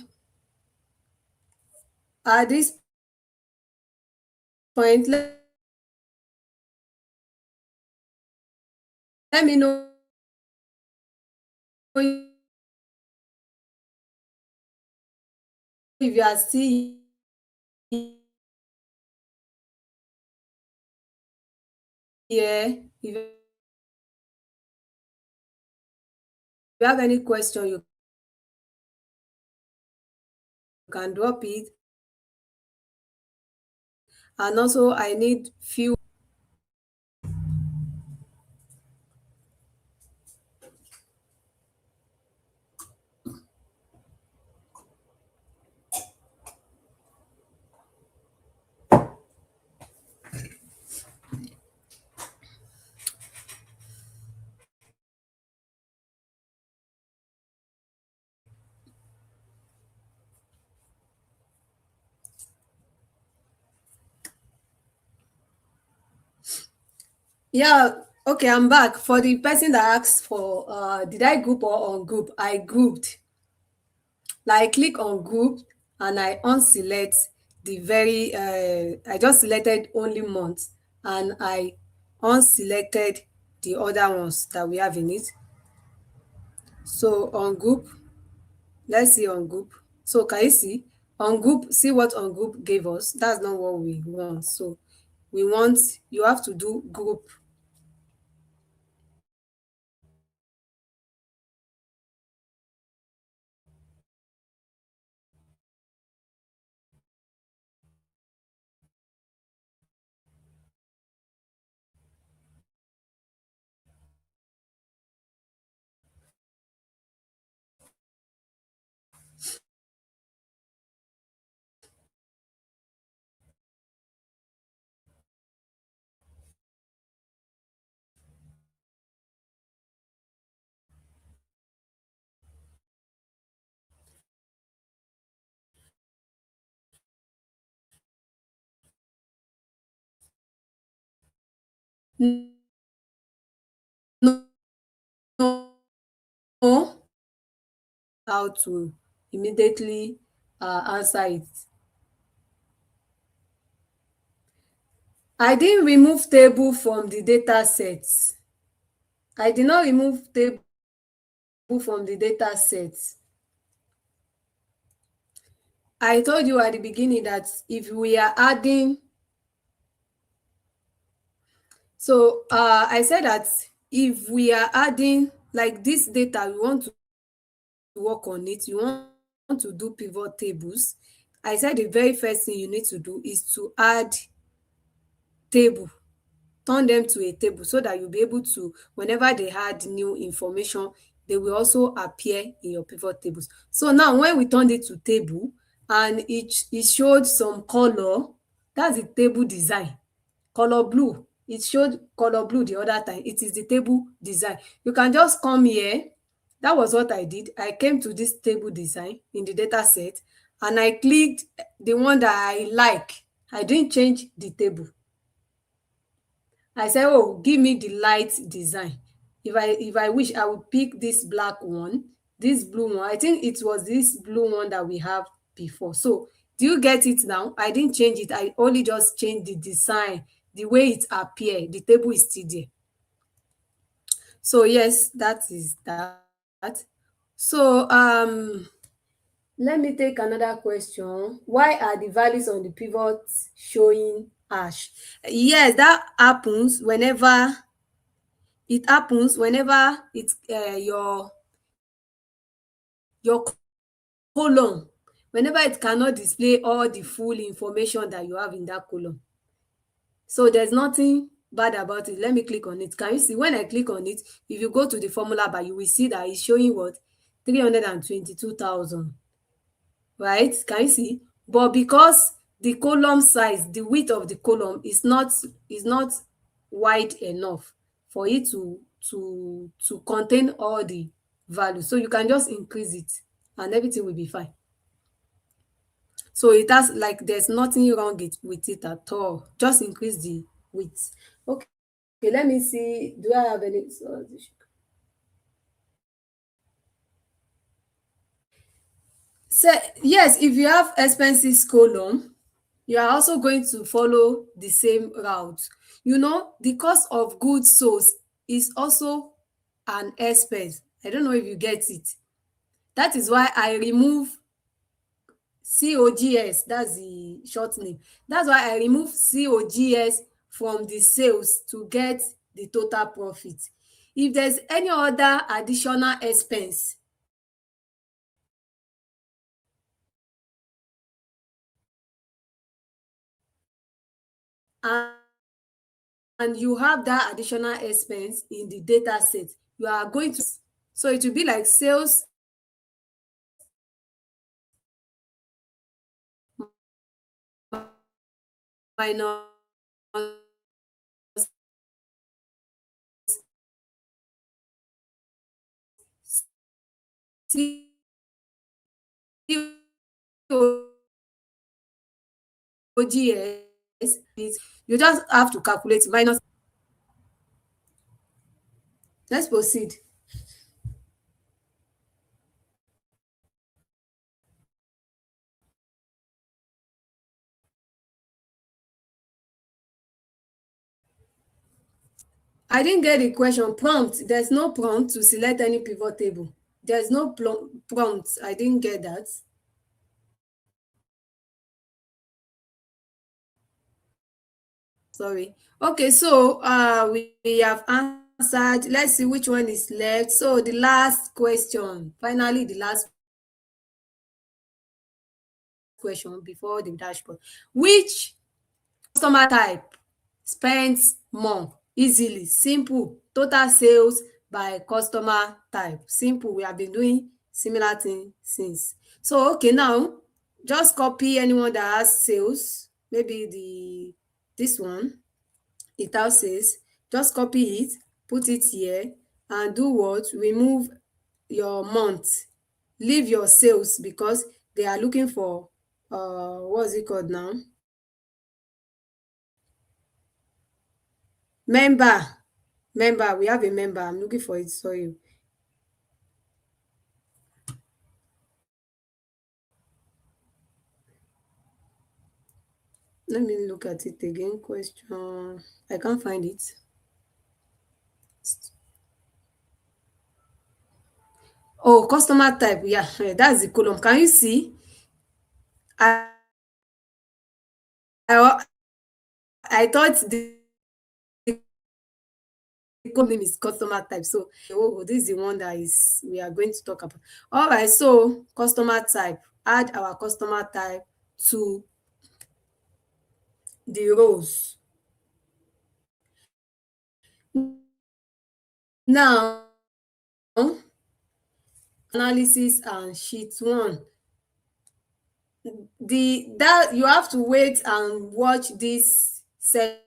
At this point, let me know if you are still here. If you have any question, you can drop it. And also, I need few. Yeah, okay, I'm back. For the person that asked for, did I group or ungroup? I grouped. Like, I click on group and I unselect the very, I just selected only months and I unselected the other ones that we have in it. So on group, let's see on group. So can you see on group? See what on group gave us. That's not what we want. So we want, you have to do group. No, no, how to immediately answer it. I didn't remove table from the data sets. I did not remove table from the data sets. I told you at the beginning that if we are adding, so I said that if we are adding like this data, we want to work on it, you want to do pivot tables. I said the very first thing you need to do is to add table, turn them to a table so that you'll be able to, whenever they add new information, they will also appear in your pivot tables. So now when we turned it to table and it showed some color, that's the table design. Color blue, it showed color blue the other time, it is the table design. You can just come here. That was what I did. I came to this table design in the data set and I clicked the one that I like. I didn't change the table. I said, oh, give me the light design. If I wish, I would pick this black one, this blue one. I think it was this blue one that we have before. So do you get it now? I didn't change it. I only just changed the design, the way it appeared. The table is still there. So yes, that is that. So let me take another question. Why are the values on the pivot showing hash? Yes, that happens whenever It happens whenever it's your column, whenever it cannot display all the full information that you have in that column. So there's nothing bad about it. Let me click on it. Can you see when I click on it, if you go to the formula bar, you will see that it's showing what? 322,000, right? Can you see? But because the column size, the width of the column is not wide enough for it to contain all the values. So you can just increase it and everything will be fine. So it has, like, there's nothing wrong with it at all. Just increase the width. Okay, let me see. Do I have any? So yes, if you have expenses column, you are also going to follow the same route. You know, the cost of goods sold is also an expense. I don't know if you get it. That is why I remove COGS, that's the short name. That's why I remove COGS from the sales to get the total profit. If there's any other additional expense and you have that additional expense in the data set, you are going to, so it will be like sales minus COGS. You just have to calculate minus. Let's proceed. I didn't get the question. Prompt. There's no prompt to select any pivot table. There's no prompt. I didn't get that. Sorry. Okay, so we have answered. Let's see which one is left. So the last question, finally the last question before the dashboard. Which customer type spends more easily? Simple. Total sales by customer type. Simple. We have been doing similar thing since. So okay, now just copy anyone that has sales, maybe this one, it now says, just copy it, put it here, and do what? Remove your month, leave your sales, because they are looking for what's it called now? Member. Member, we have a member. I'm looking for it. Sorry. Let me look at it again. Question. I can't find it. Oh, customer type. Yeah, that's the column. Can you see? I I, I thought the column name is customer type. So, oh, this is the one that is we are going to talk about. All right. So, customer type. Add our customer type to the rows. Now, analysis and sheet one. That you have to wait and watch this section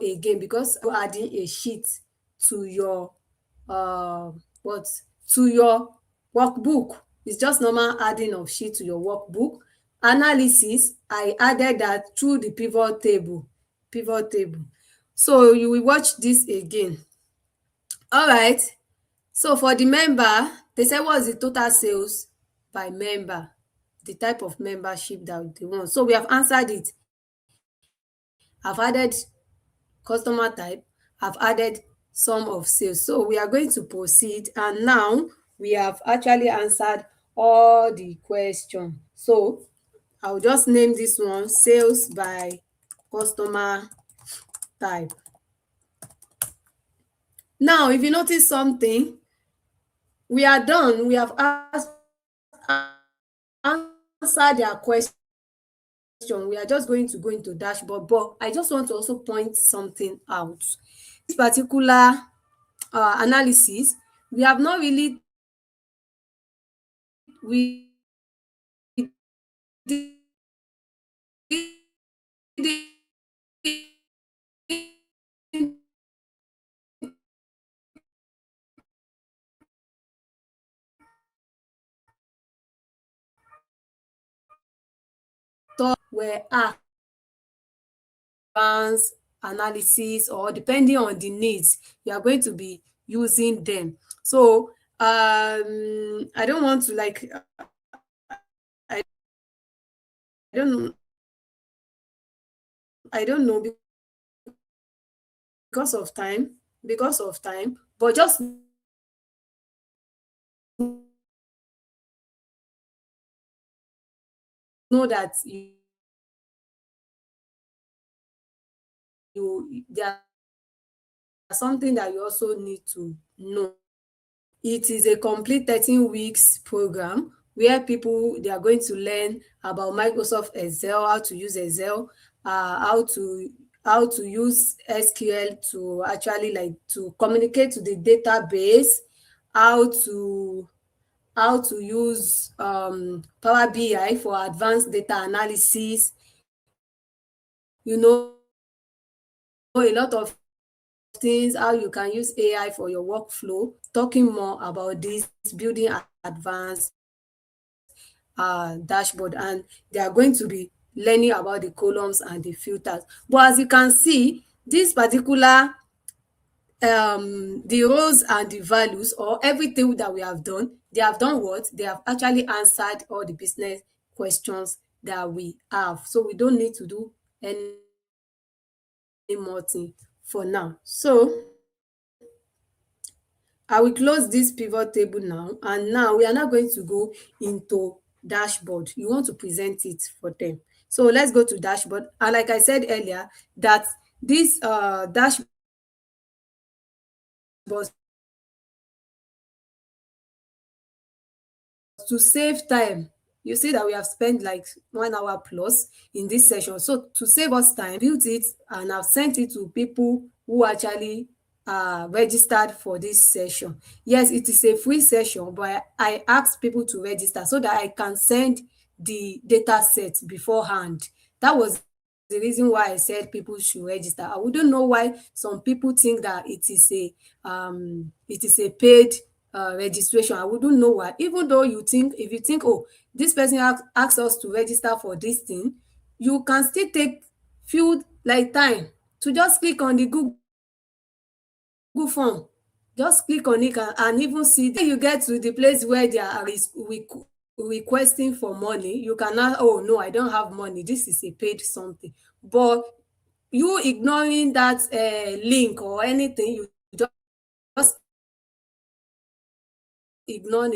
again, because you're adding a sheet to your what to your workbook. It's just normal adding of sheet to your workbook. Analysis, I added that through the pivot table. So you will watch this again. All right. So for the member, they say what's the total sales by member, the type of membership that they want. So we have answered it. I've added customer type, I've added sum of sales. So we are going to proceed, and now we have actually answered all the questions. So I'll just name this one sales by customer type. Now, if you notice something, we are done. We have answered their question. We are just going to go into dashboard, but I just want to also point something out. This particular analysis, we have not really we did were asked advanced analysis, or depending on the needs, you are going to be using them. So I don't want to I don't I don't know because of time, but just know that there are something that you also need to know. It is a complete 13 weeks program where they are going to learn about Microsoft Excel, how to use Excel, how to use SQL to actually to communicate to the database, how to use Power BI for advanced data analysis. A lot of things, how you can use AI for your workflow, talking more about this, building advanced dashboard, and they are going to be learning about the columns and the filters. But as you can see, this particular the rows and the values, or everything that we have done, they have done what? They have actually answered all the business questions that we have. So we don't need to do any more thing for now. So I will close this pivot table now, and now we are now going to go into dashboard. You want to present it for them. So let's go to dashboard. And like I said earlier, that this dashboard to save time. You see that we have spent like 1 hour plus in this session. So to save us time, built it and I've sent it to people who actually registered for this session. Yes, it is a free session, but I asked people to register so that I can send the data set beforehand. That was the reason why I said people should register. I wouldn't know why some people think that it is a paid registration. I wouldn't know why. Even though if you think, oh, this person asked us to register for this thing, you can still take few like time to just click on the Google form. Just click on it and even see. Then you get to the place where they are requesting for money. You cannot, oh no, I don't have money. This is a paid something. But you ignoring that link or anything, you just ignored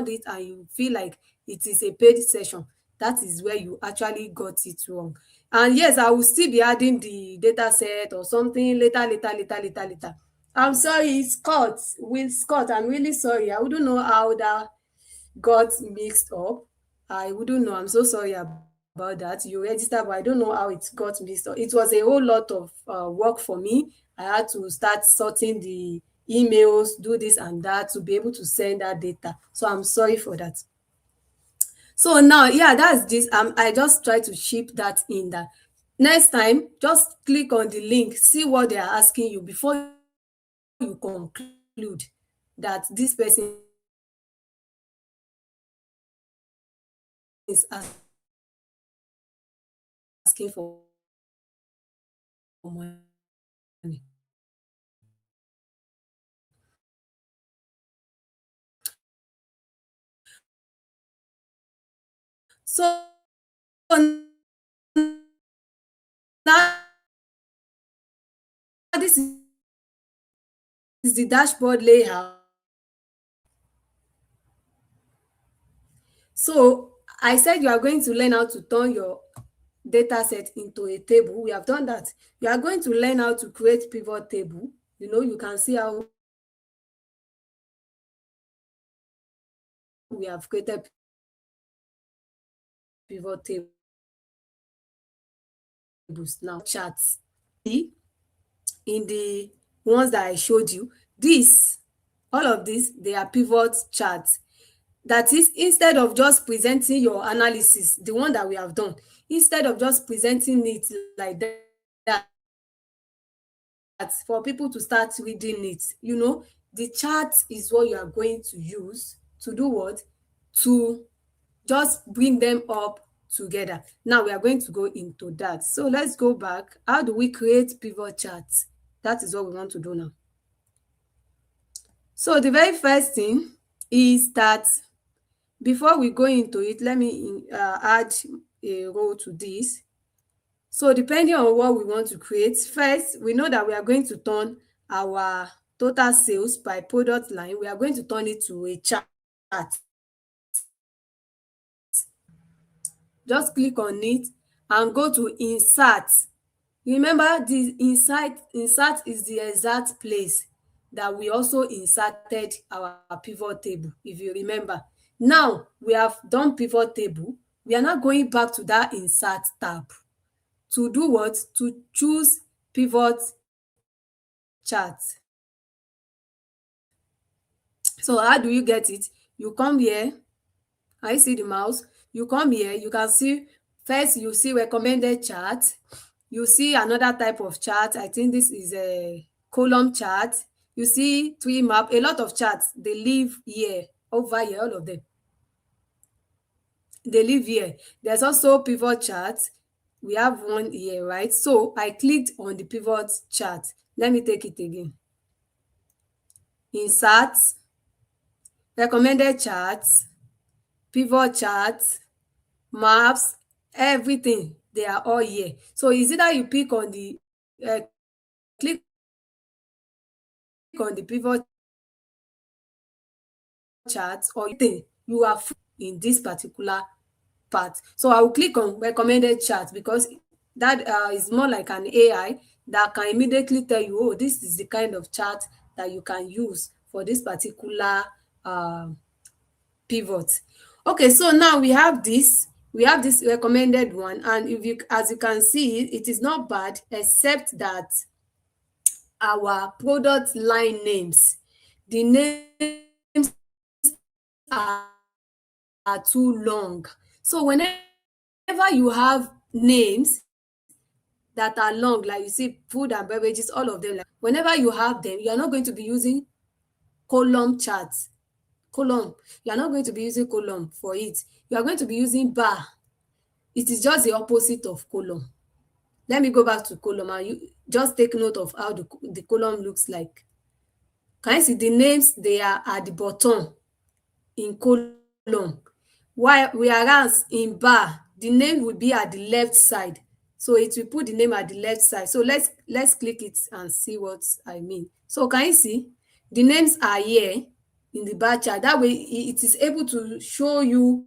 it and you feel like it is a paid session. That is where you actually got it wrong. And yes, I will still be adding the data set or something later. I'm sorry, Scott, I'm really sorry. I wouldn't know how that got mixed up. I wouldn't know. I'm so sorry about that. You registered, but I don't know how it got mixed up. It was a whole lot of work for me. I had to start sorting the emails, do this and that to be able to send that data. So I'm sorry for that. So now, yeah, that's this. I just try to ship that in that. Next time, just click on the link, see what they are asking you before you conclude that this person is asking for money. So now this is the dashboard layout. So I said you are going to learn how to turn your data set into a table. We have done that. You are going to learn how to create pivot table. You can see how we have created pivot tables now. Charts in the ones that I showed you, all of this, they are pivot charts. That is, instead of just presenting your analysis, the one that we have done, instead of just presenting it like that for people to start reading it, the chart is what you are going to use to do what? To just bring them up together. Now we are going to go into that. So let's go back. How do we create pivot charts? That is what we want to do now. So the very first thing is that before we go into it, let me add a row to this. So depending on what we want to create, first, we know that we are going to turn our total sales by product line. We are going to turn it to a chart. Just click on it and go to insert. Remember, the insert is the exact place that we also inserted our pivot table, if you remember. Now we have done pivot table. We are now going back to that insert tab to do what? To choose pivot chart. So how do you get it? You come here. I see the mouse. You come here. You can see first you see recommended chart. You see another type of chart. I think this is a column chart. You see tree map. A lot of charts, they live here, over here, all of them. They live here. There's also pivot chart. We have one here, right? So I clicked on the pivot chart. Let me take it again. Insert, recommended charts, pivot charts, maps, everything, they are all here. So is either you pick on the click on the pivot chart, or you are in this particular part. So I will click on recommended chart because that is more like an AI that can immediately tell you, oh, this is the kind of chart that you can use for this particular pivot. Okay, so now we have this recommended one, and as you can see, it is not bad, except that our product line names, the names are too long. So whenever you have names that are long, like you see food and beverages, all of them, like, whenever you have them, you are not going to be using column charts. You are not going to be using column for it. You are going to be using bar. It is just the opposite of column. Let me go back to column and you just take note of how the column looks like. Can you see the names? They are at the bottom in column, whereas in bar, the name will be at the left side. So it will put the name at the left side. So let's click it and see what I mean. So can you see the names are here in the bar chart? That way it is able to show you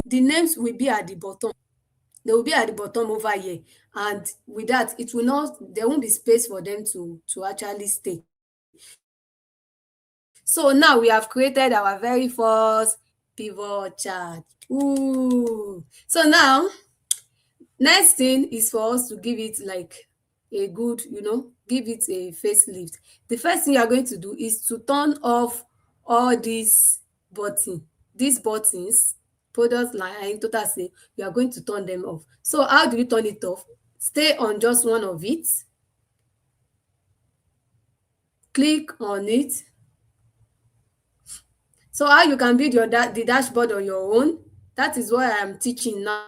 the names will be at the bottom. They will be at the bottom over here, and with that, there won't be space for them to actually stay. So now we have created our very first pivot chart. Ooh. So now, next thing is for us to give it like a good, give it a facelift. The first thing you are going to do is to turn off all these buttons, product line, total sale. You are going to turn them off. So how do you turn it off? Stay on just one of it. Click on it. So how you can build the dashboard on your own, that is what I am teaching now.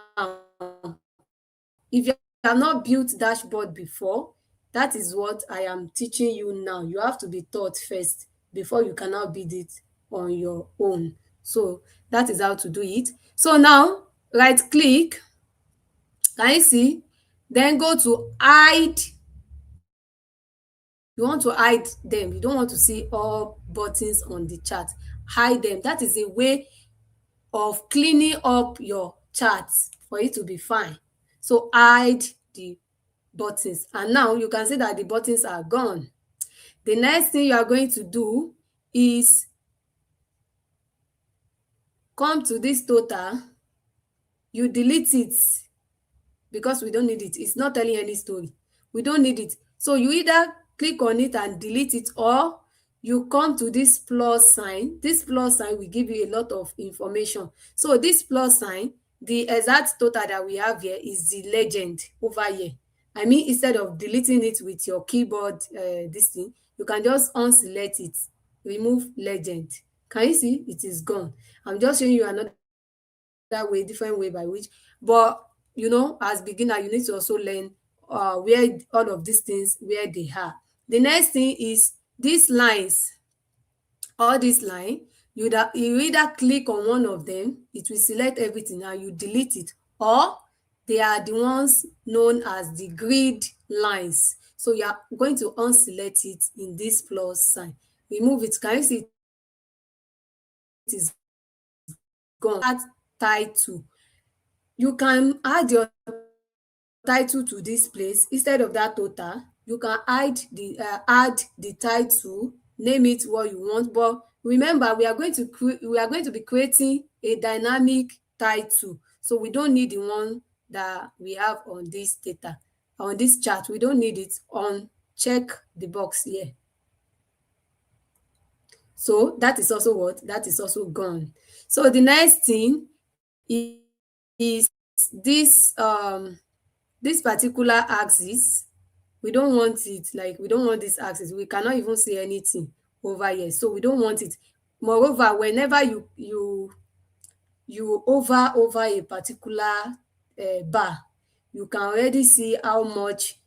If you have not built dashboard before, that is what I am teaching you now. You have to be taught first before you can now build it on your own. So that is how to do it. So now right click, can you see? Then go to hide You want to hide them. You don't want to see all buttons on the chart. Hide them. That is a way of cleaning up your charts for it to be fine. So hide the buttons, and now you can see that the buttons are gone. The next thing you are going to do is come to this total, you delete it because we don't need it. It's not telling any story. We don't need it. So you either click on it and delete it, or you come to this plus sign. This plus sign will give you a lot of information. So this plus sign, the exact total that we have here is the legend over here. I mean, instead of deleting it with your keyboard, this thing, you can just unselect it, remove legend. Can you see? It is gone. I'm just showing you another way, different way by which, but as beginner, you need to also learn where all of these things, where they are. The next thing is these lines, all this line, you either click on one of them, it will select everything and you delete it, or they are the ones known as the grid lines. So you are going to unselect it in this plus sign, remove it. Can you see it is gone? Add title. You can add your title to this place instead of that total. You can add the title, name it what you want, but remember, we are going to be creating a dynamic title, so we don't need the one that we have on this data, on this chart. We don't need it. On check the box here. So that is also what? That is also gone. So the next thing is this particular axis. We don't want it. Like, we don't want this axis. We cannot even see anything over here, so we don't want it. Moreover, whenever you hover over a particular bar, you can already see how much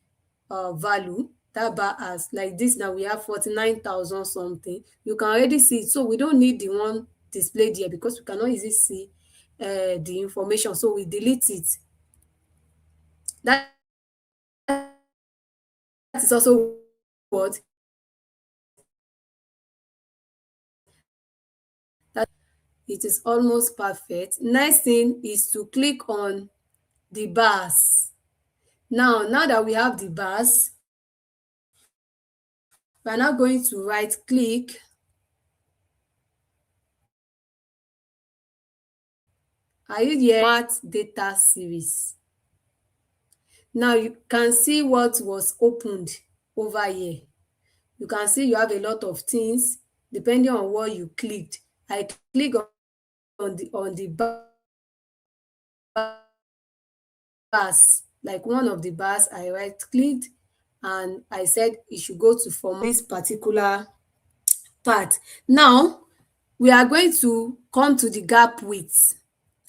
value that bar has. Like this, now we have 49,000 something. You can already see it. So we don't need the one displayed here because we cannot easily see the information. So we delete it. That is also what that it is almost perfect. Next thing is to click on the bars. Now that we have the bars, we are now going to right click are you here? Format data series. Now you can see what was opened over here. You can see you have a lot of things depending on what you clicked. I click on the bars, like one of the bars. I right clicked and I said it should go to format this particular part. Now we are going to come to the gap width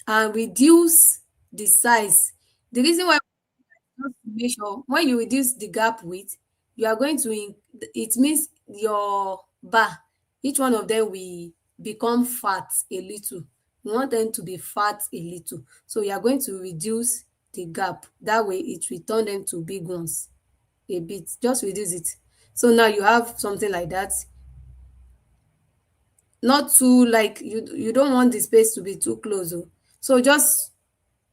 and reduce the size. The reason why, just to make sure, when you reduce the gap width, you are going to it means your bar, each one of them will become fat a little. You want them to be fat a little, so you are going to reduce the gap. That way it will turn them to big ones a bit. Just reduce it. So now you have something like that. Not too, like, you don't want the space to be too close. So just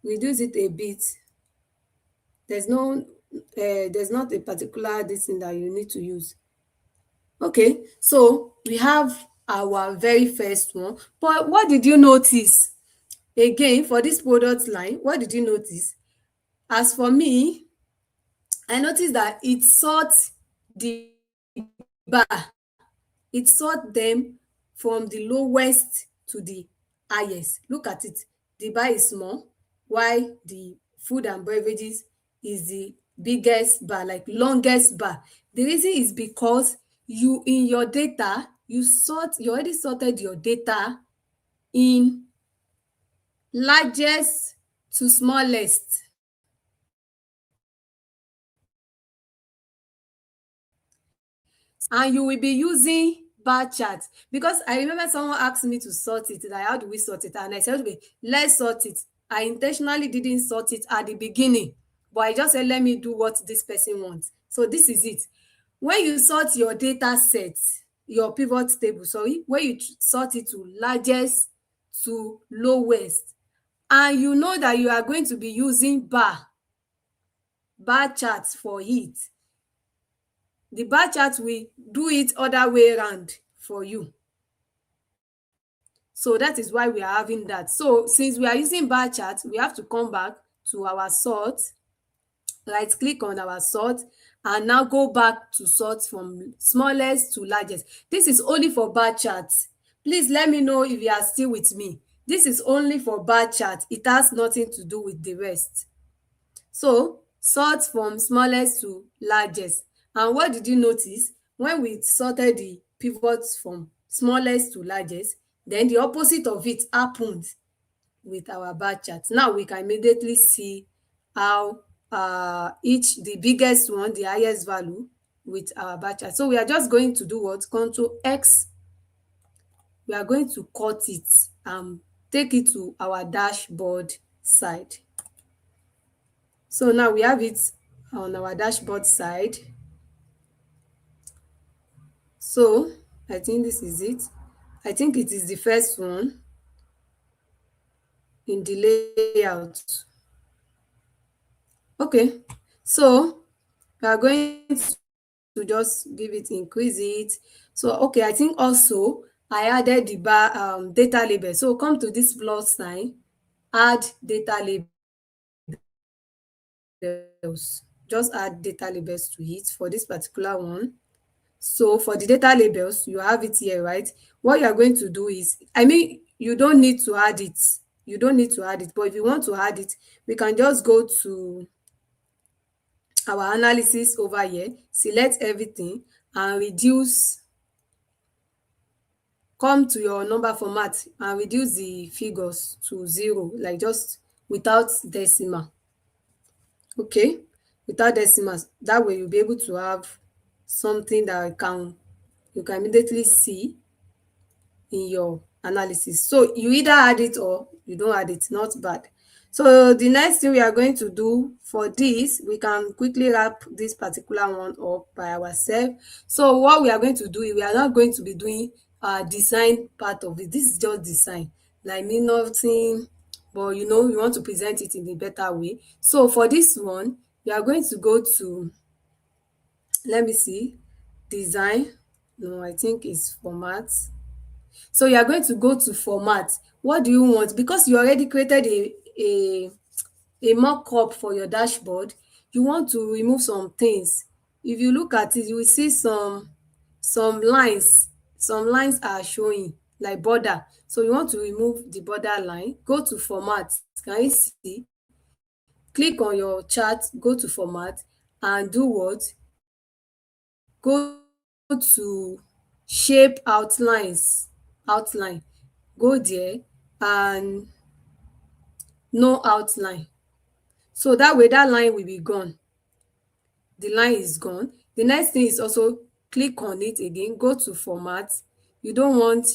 reduce it a bit. There's not a particular this thing that you need to use. Okay, so we have our very first one. But what did you notice? Again, for this product line, what did you notice? As for me, I noticed that it sorts the bar. It sort them from the lowest to the highest. Look at it. The bar is small, while the food and beverages is the biggest bar, like longest bar. The reason is because you, in your data, you already sorted your data in largest to smallest. And you will be using bar chart, because I remember someone asked me to sort it, like, how do we sort it? And I said, okay, let's sort it. I intentionally didn't sort it at the beginning, but I just said, let me do what this person wants. So this is it. when you sort your data set, your pivot table, sorry, when you sort it to largest to lowest, and you know that you are going to be using bar charts for it, the bar chart will do it other way around for you. So that is why we are having that. So since we are using bar chart, we have to come back to our sort, right click on our sort, and now go back to sort from smallest to largest. This is only for bar charts. Please let me know if you are still with me. This is only for bar chart. It has nothing to do with the rest. So sort from smallest to largest. And what did you notice? When we sorted the pivots from smallest to largest, then the opposite of it happened with our bar chart. Now we can immediately see how each, the biggest one, the highest value with our bar chart. So we are just going to do what? Control X. We are going to cut it and take it to our dashboard side. So now we have it on our dashboard side. So I think this is it. I think it is the first one in the layout. Okay, so we are going to just give it, increase it. So okay, I think also I added the data label. So come to this plus sign, add data labels. Just add data labels to it for this particular one. So for the data labels, you have it here, right? What you are going to do is, I mean, you don't need to add it. You don't need to add it, but if you want to add it, we can just go to our analysis over here, select everything and reduce, come to your number format and reduce the figures to 0, like just without decimal. Okay, without decimals. That way you'll be able to have something that you can immediately see in your analysis. So you either add it or you don't add it, not bad. So the next thing we are going to do for this, we can quickly wrap this particular one up by ourselves. So what we are going to do is, we are not going to be doing design part of it. This is just design, like mean nothing, but you know, we want to present it in a better way. So for this one, we are going to go to, let me see, design. No, I think it's format. So you are going to go to format. What do you want? Because you already created a mock-up for your dashboard, you want to remove some things. If you look at it, you will see some lines. Some lines are showing like border. So you want to remove the border line. Go to format. Can you see? Click on your chart, go to format, and do what? Go to shape outlines, outline. Go there and no outline. So that way that line will be gone. The line is gone. The next thing is also click on it again, go to format. You don't want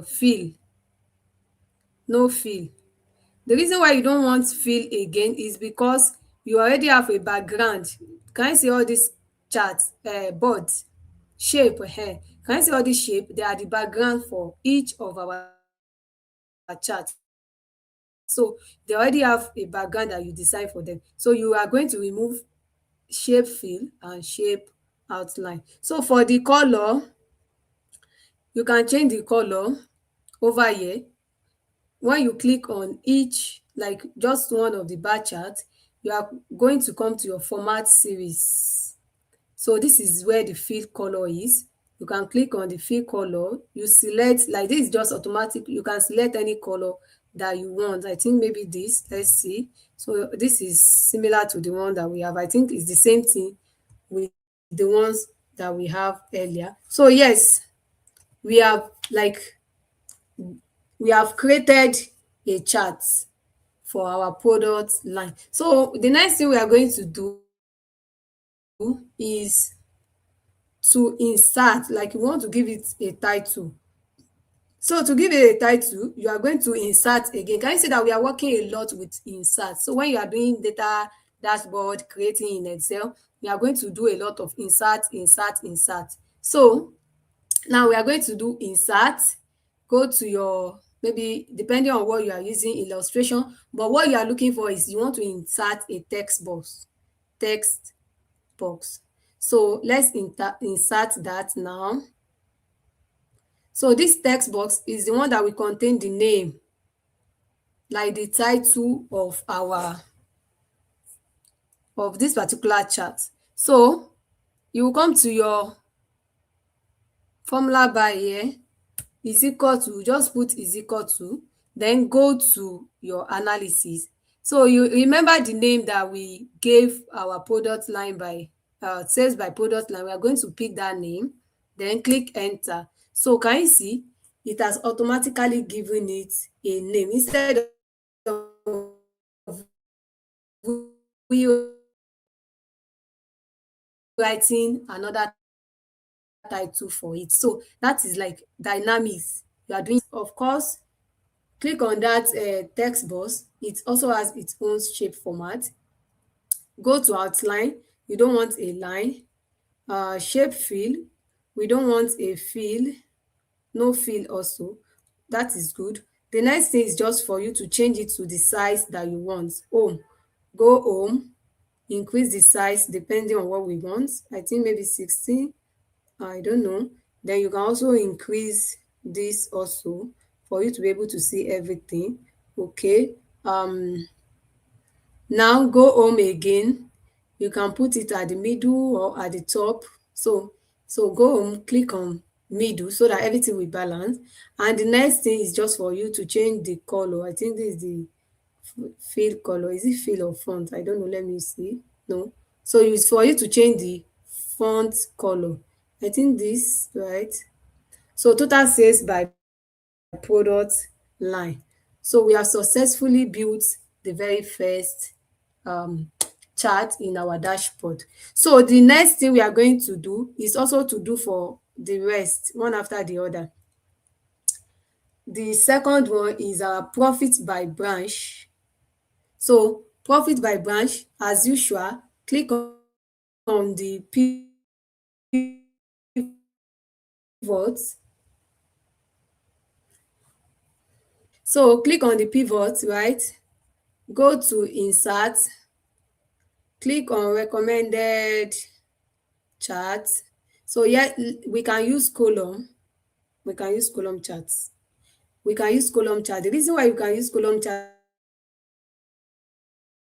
fill, no fill. The reason why you don't want fill again is because you already have a background. Can you see all these charts, boards, shape here? Can you see all these shape? They are the background for each of our charts. So they already have a background that you design for them. So you are going to remove shape fill and shape outline. So for the color, you can change the color over here. When you click on each, like just one of the bar charts, you are going to come to your format series. So this is where the fill color is. You can click on the fill color. You select, like this is just automatic. You can select any color that you want. I think maybe this, let's see. So this is similar to the one that we have. I think it's the same thing with the ones that we have earlier. So yes, we have created a chart for our product line. So the next thing we are going to do is to insert, like you want to give it a title. So to give it a title, you are going to insert again. Can you see that we are working a lot with insert? So when you are doing data dashboard, creating in Excel, we are going to do a lot of insert. So now we are going to do insert. Go to your, maybe depending on what you are using, illustration, but what you are looking for is you want to insert a text box. So let's insert that now. So this text box is the one that will contain the name, like the title of this particular chart. So you will come to your formula bar here, is equal to, just put is equal to, then go to your analysis. So you remember the name that we gave our product line by sales by product line. We are going to pick that name, then click enter. So can you see it has automatically given it a name instead of we writing another title for it. So that is like dynamics. You are doing, of course, click on that text box. It also has its own shape format. Go to outline. You don't want a line. Shape fill. We don't want a fill. No fill also. That is good. The next thing is just for you to change it to the size that you want. Home. Go home. Increase the size depending on what we want. I think maybe 16. I don't know. Then you can also increase this also for you to be able to see everything. Okay. Now go home again. You can put it at the middle or at the top. So go home, click on middle so that everything will balance. And the next thing is just for you to change the color. I think this is the fill color. Is it fill or font? I don't know. Let me see. No. So it's for you to change the font color. I think this, right? So total sales by product line. So we have successfully built the very first chart in our dashboard. So the next thing we are going to do is also to do for the rest, one after the other. The second one is our profit by branch. So profit by branch, as usual, click on the pivot. So click on the pivot, right? Go to insert, click on recommended chart. So yeah, we can use column. We can use column charts. We can use column chart. The reason why you can use column chart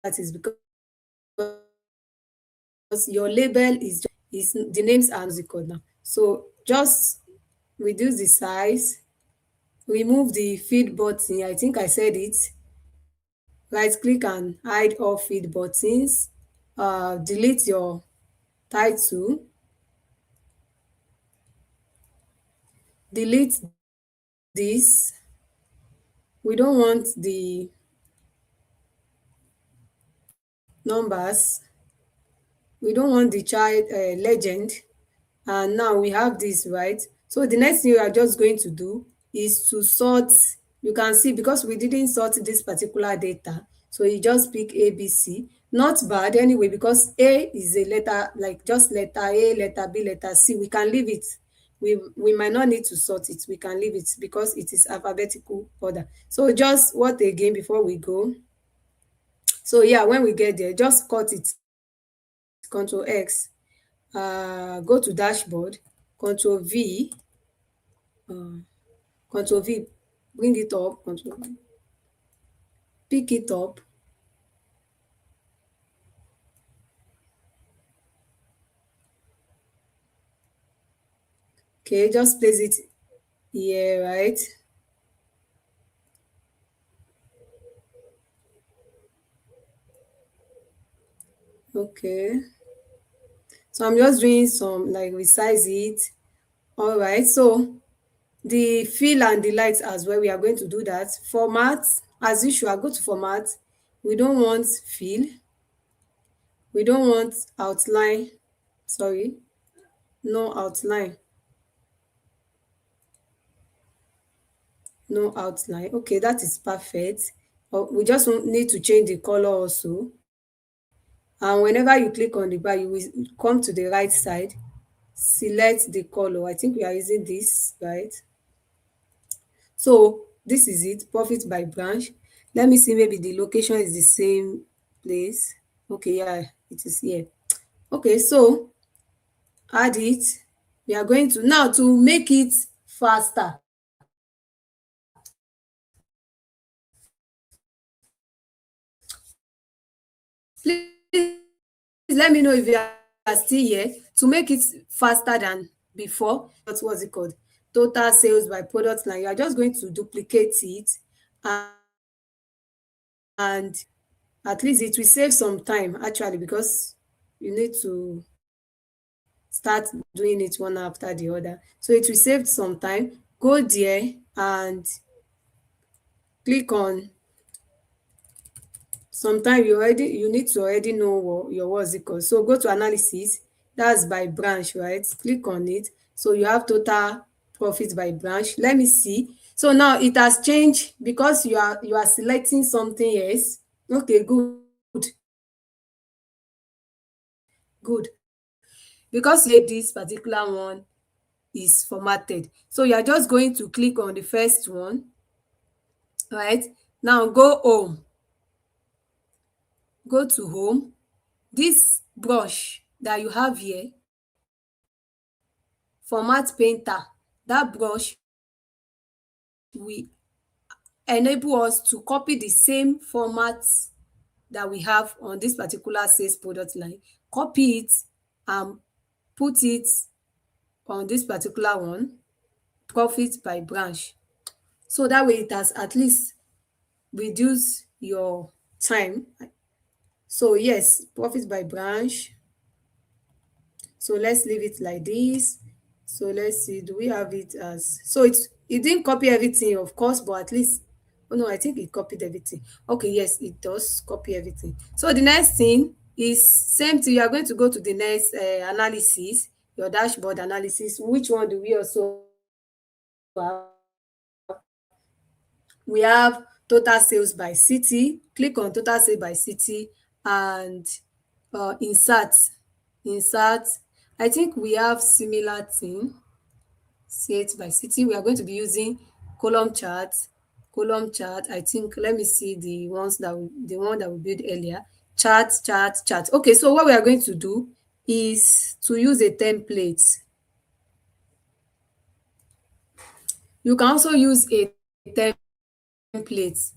is because your label is the names are musical now. So just reduce the size, remove the feed button. I think I said it. Right click and hide all feed buttons. Delete your title. Delete this. We don't want the numbers. We don't want the child legend. And now we have this, right? So the next thing we are just going to do is to sort. You can see because we didn't sort this particular data, so you just pick ABC. Not bad anyway, because A is a letter, like just letter A, letter B, letter C. We can leave it. We might not need to sort it. We can leave it because it is alphabetical order. So just what again before we go? So yeah, when we get there, just cut it. Control X. Go to dashboard. Control V. Control V. Bring it up. Control V. Pick it up. Okay, just place it here, right? Okay. So I'm just doing some like resize it. All right. So the fill and the light as well, we are going to do that. Format, as usual, go to format. We don't want fill. We don't want outline. Sorry, no outline. No outline. Okay, that is perfect. We just need to change the color also. And whenever you click on the bar, you will come to the right side, select the color. I think we are using this, right? So this is it, profit by branch. Let me see, maybe the location is the same place. Okay, yeah, it is here. Okay, so add it. We are going to now, to make it faster, please let me know if you are still here. To make it faster than before, what's it called, total sales by product line, you are just going to duplicate it, and at least it will save some time actually, because you need to start doing it one after the other. So it will save some time. Go there and click on, sometimes you need to already know what your, what's it called. So go to analysis, that's by branch, right? Click on it. So you have total profit by branch. Let me see. So now it has changed because you are selecting something else. Okay, good. Because this particular one is formatted. So you are just going to click on the first one, right? Now go home. Go to home. This brush that you have here, format painter, that brush will enable us to copy the same format that we have on this particular sales product line, copy it and put it on this particular one, profit by branch. So that way it has at least reduced your time. So yes, profit by branch. So let's leave it like this. So let's see, do we have it as, so it didn't copy everything, of course, but at least, oh no, I think it copied everything. Okay, yes, it does copy everything. So the next thing is same thing. You are going to go to the next analysis, your dashboard analysis. Which one do we also have? We have total sales by city. Click on total sales by city and insert. I think we have similar thing. Set by city. We are going to be using column chart. I think, let me see the ones that the one that we built earlier. Chart. Okay, so what we are going to do is to use a template. You can also use a template.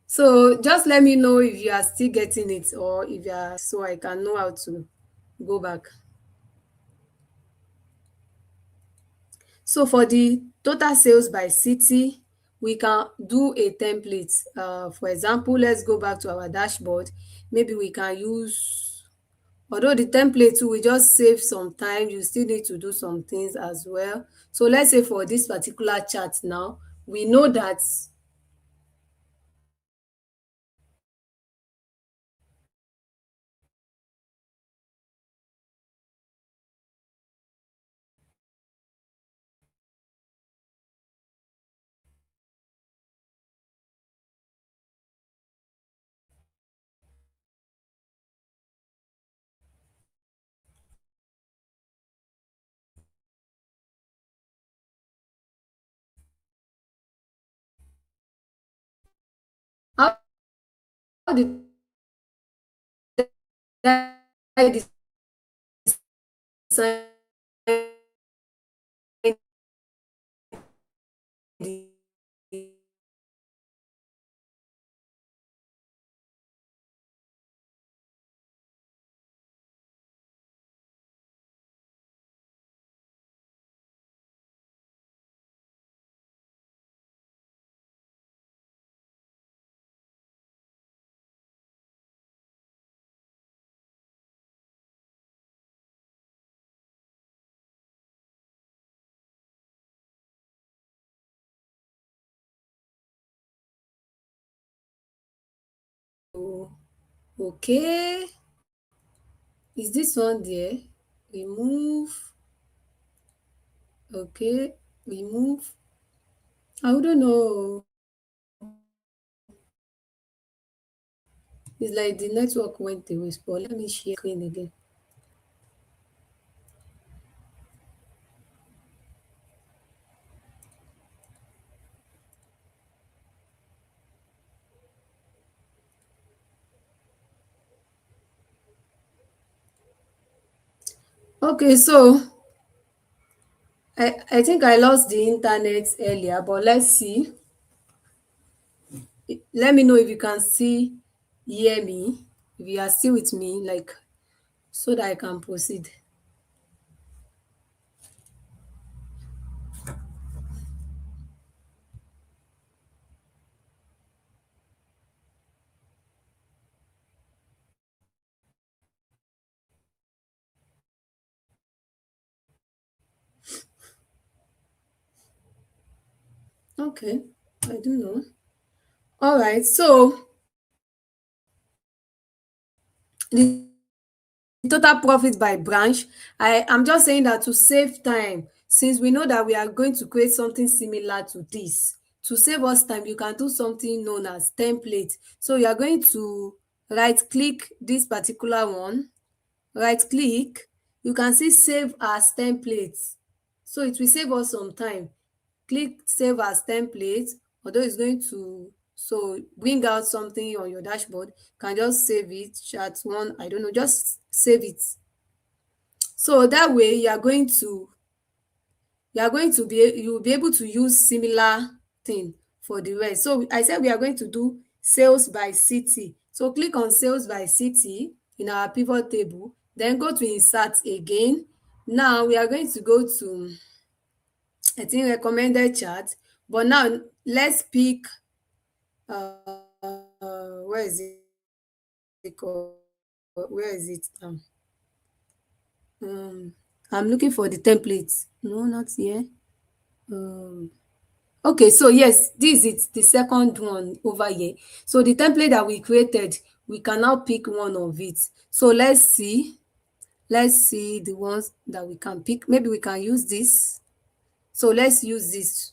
So just let me know if you are still getting it, or if you are, so I can know how to go back. So for the total sales by city, we can do a template. For example, let's go back to our dashboard. Maybe we can use, although the template will just save some time, you still need to do some things as well. So let's say for this particular chart now, we know that how did I design the okay, is this one there? Remove. Okay, remove. I wouldn't know. It's like the network went away, but let me share screen again. Okay, so I think I lost the internet earlier, but let's see. Let me know if you can still hear me, if you are still with me, like so that I can proceed. Okay, I don't know. All right, so the total profit by branch, I am just saying that to save time, since we know that we are going to create something similar to this, to save us time, you can do something known as template. So you are going to right click this particular one, right click, you can see save as templates. So it will save us some time. Click save as template, although it's going to so bring out something on your dashboard. You can just save it, chat one, I don't know, just save it. So that way you will be able to use similar thing for the rest. So I said we are going to do sales by city. So click on sales by city in our pivot table, then go to insert again. Now we are going to go to, I think, recommended chart, but now let's pick where is it called? Where is it now? Um, I'm looking for the template. No, not here. Um, okay, so yes, this is the second one over here. So the template that we created, we can now pick one of it. So let's see. Let's see the ones that we can pick. Maybe we can use this. So let's use this.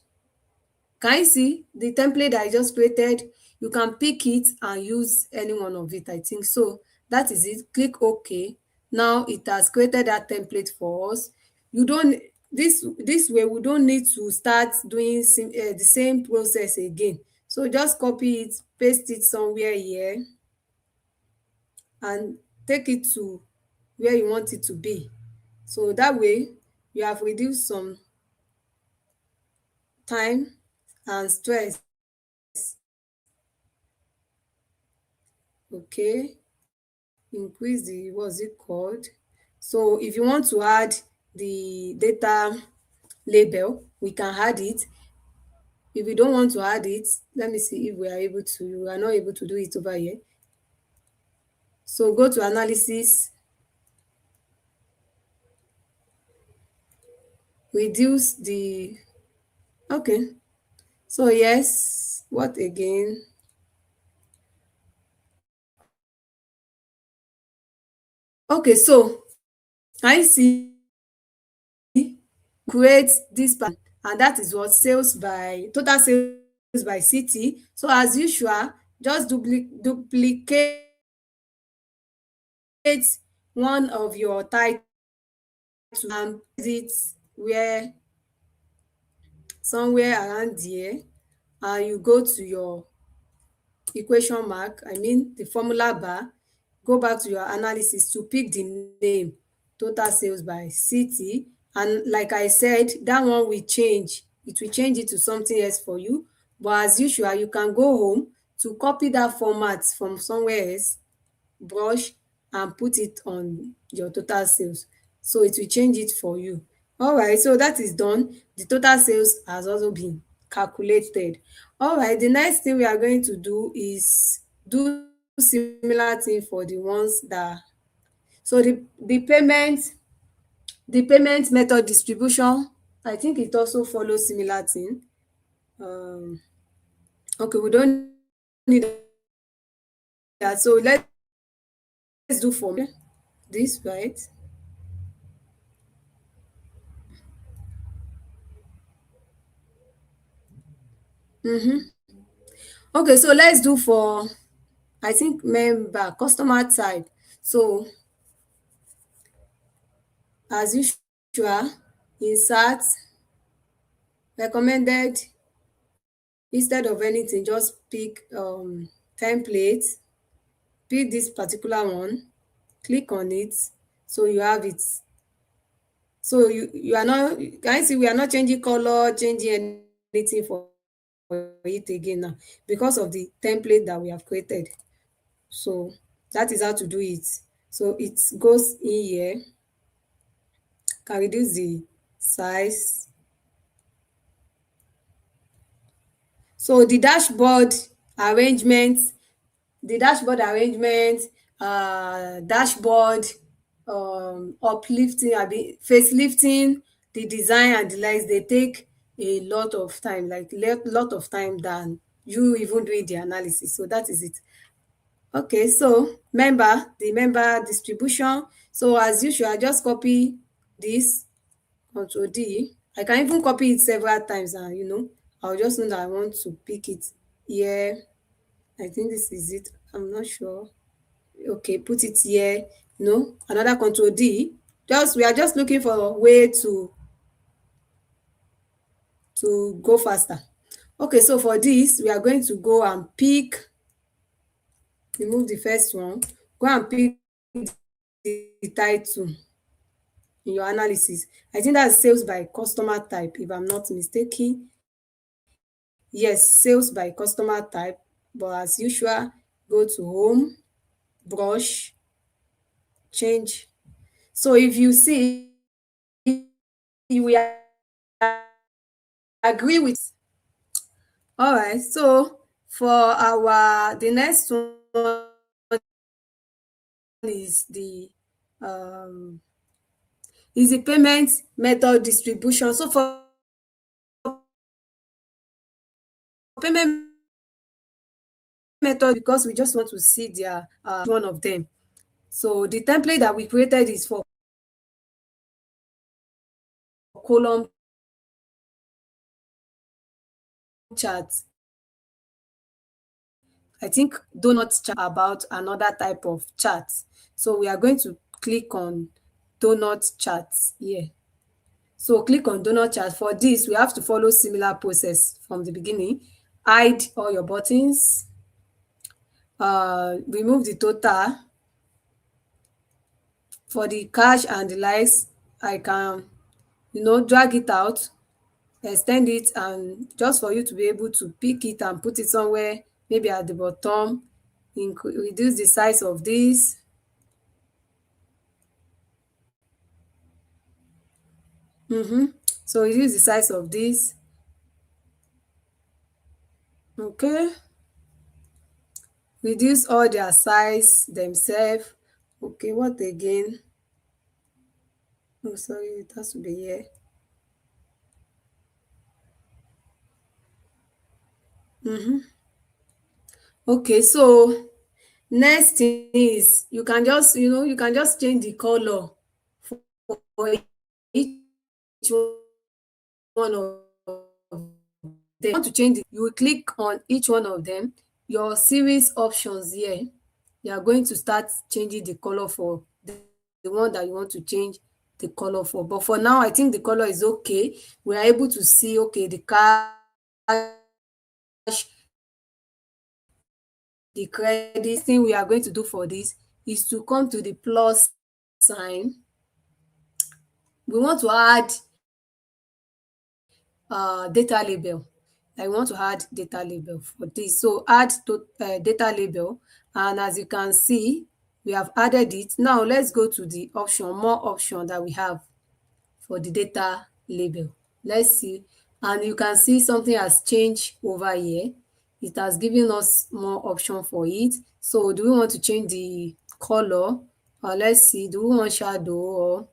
Can you see the template that I just created? You can pick it and use any one of it, I think. So that is it. Click OK. Now it has created that template for us. You don't, this way we don't need to start doing the same process again. So just copy it, paste it somewhere here, and take it to where you want it to be. So that way you have reduced some time and stress. Okay, increase the, what's it called? So if you want to add the data label, we can add it. If we don't want to add it, let me see if we are able to. We are not able to do it over here. So go to analysis, reduce the, okay. So yes, what again? Okay, so I see create this pattern, and that is what sales by total sales by city. So as usual, just duplicate one of your title and put it where somewhere around there, and you go to your equation mark, I mean the formula bar, go back to your analysis to pick the name total sales by city. And like I said, that one will change. It will change it to something else for you. But as usual, you can go home to copy that format from somewhere else, brush, and put it on your total sales. So it will change it for you. All right, so that is done. The total sales has also been calculated. All right, the next thing we are going to do is do similar thing for the ones that, so the payment method distribution, I think it also follows similar thing. Um, okay, we don't need that. So let's do for this, right? Okay, so let's do for I think member, customer type. So as usual, insert, recommended, instead of anything, just pick template, pick this particular one, click on it, so you have it. So you are not, can you see we are not changing color, changing anything for it again now because of the template that we have created. So that is how to do it. So it goes in here, can reduce the size. So arrangement, the dashboard arrangement, dashboard uplifting, facelifting, the design and the likes, they take a lot of time, like lot of time than you even doing the analysis. So that is it. Okay, so the member distribution. So as usual, I just copy this, Control D. I can even copy it several times, and I'll just know that I want to pick it here. I think this is it. I'm not sure. Okay, put it here. Another Control D. We are just looking for a way to go faster. Okay, so for this, we are going to go and remove the first one, go and pick the title in your analysis. I think that's sales by customer type, if I'm not mistaken. Yes, sales by customer type. But as usual, go to home, brush, change. So if you see, you will agree with. All right, so for the next one is um the payment method distribution. So for payment method, because we just want to see their one of them. So the template that we created is for column chart. I think donut chart about another type of chart. So we are going to click on donut charts here. So click on donut chart. For this, we have to follow similar process from the beginning. Hide all your buttons, remove the total. For the cash and the likes, I can drag it out, extend it, and just for you to be able to pick it and put it somewhere, maybe at the bottom. Reduce the size of this. So reduce the size of this. Okay, reduce all their size themselves. Okay, what again? Oh, sorry, it has to be here. Okay, so next thing is you can just change the color for each one of them. You want to change it, you will click on each one of them. Your series options here, you are going to start changing the color for the one that you want to change the color for. But for now, I think the color is okay. We are able to see, okay, the cash, the credit. Thing we are going to do for this is to come to the plus sign. We want to add data label. I want to add data label for this. So add to data label, and as you can see, we have added it. Now let's go to the more option that we have for the data label. Let's see, and you can see something has changed over here. It has given us more option for it. So do we want to change the color, or let's see, do we want shadow or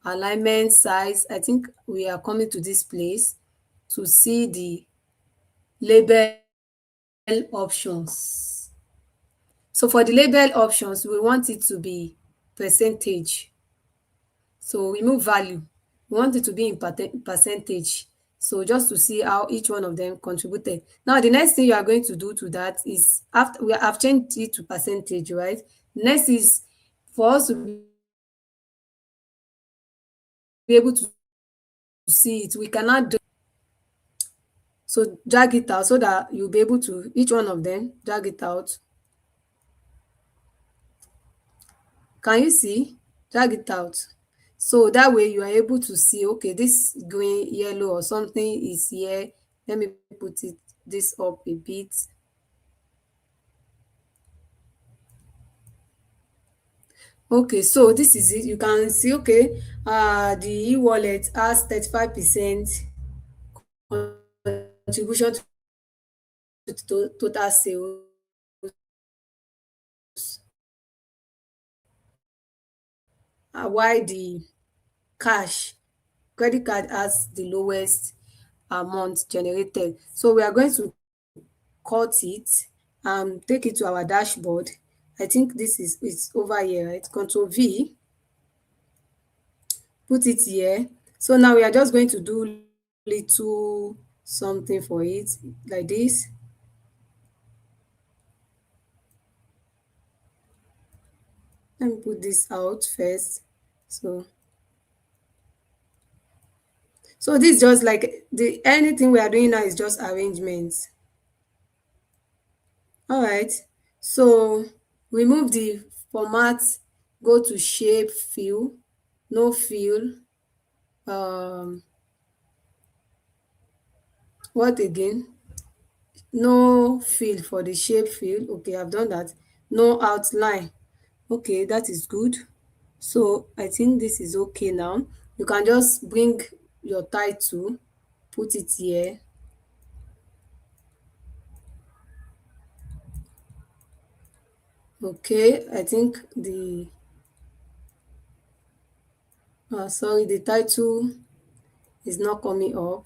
alignment size? I think we are coming to this place to see the label options. So for the label options, we want it to be percentage. So remove value. We want it to be in percentage. So just to see how each one of them contributed. Now the next thing you are going to do to that is, after we have changed it to percentage, right? Next is for us to be able to see it. We cannot do, so drag it out so that you'll be able to each one of them drag it out. Can you see? Drag it out. So that way you are able to see, okay, this green, yellow or something is here. Let me put this up a bit. Okay, so this is it. You can see, okay, the e-wallet has 35% contribution to the total sales, while the cash credit card has the lowest amount generated. So we are going to cut it and take it to our dashboard. I think this is it's over here, right? Control V, put it here. So now we are just going to do little something for it like this. Let me put this out first. So this is just like the anything we are doing now is just arrangements. All right. So remove the format, go to shape fill, no fill. What again? No fill for the shape fill. Okay, I've done that. No outline. Okay, that is good. So I think this is okay now. You can just bring your title, put it here. Okay, I think the sorry, the title is not coming up.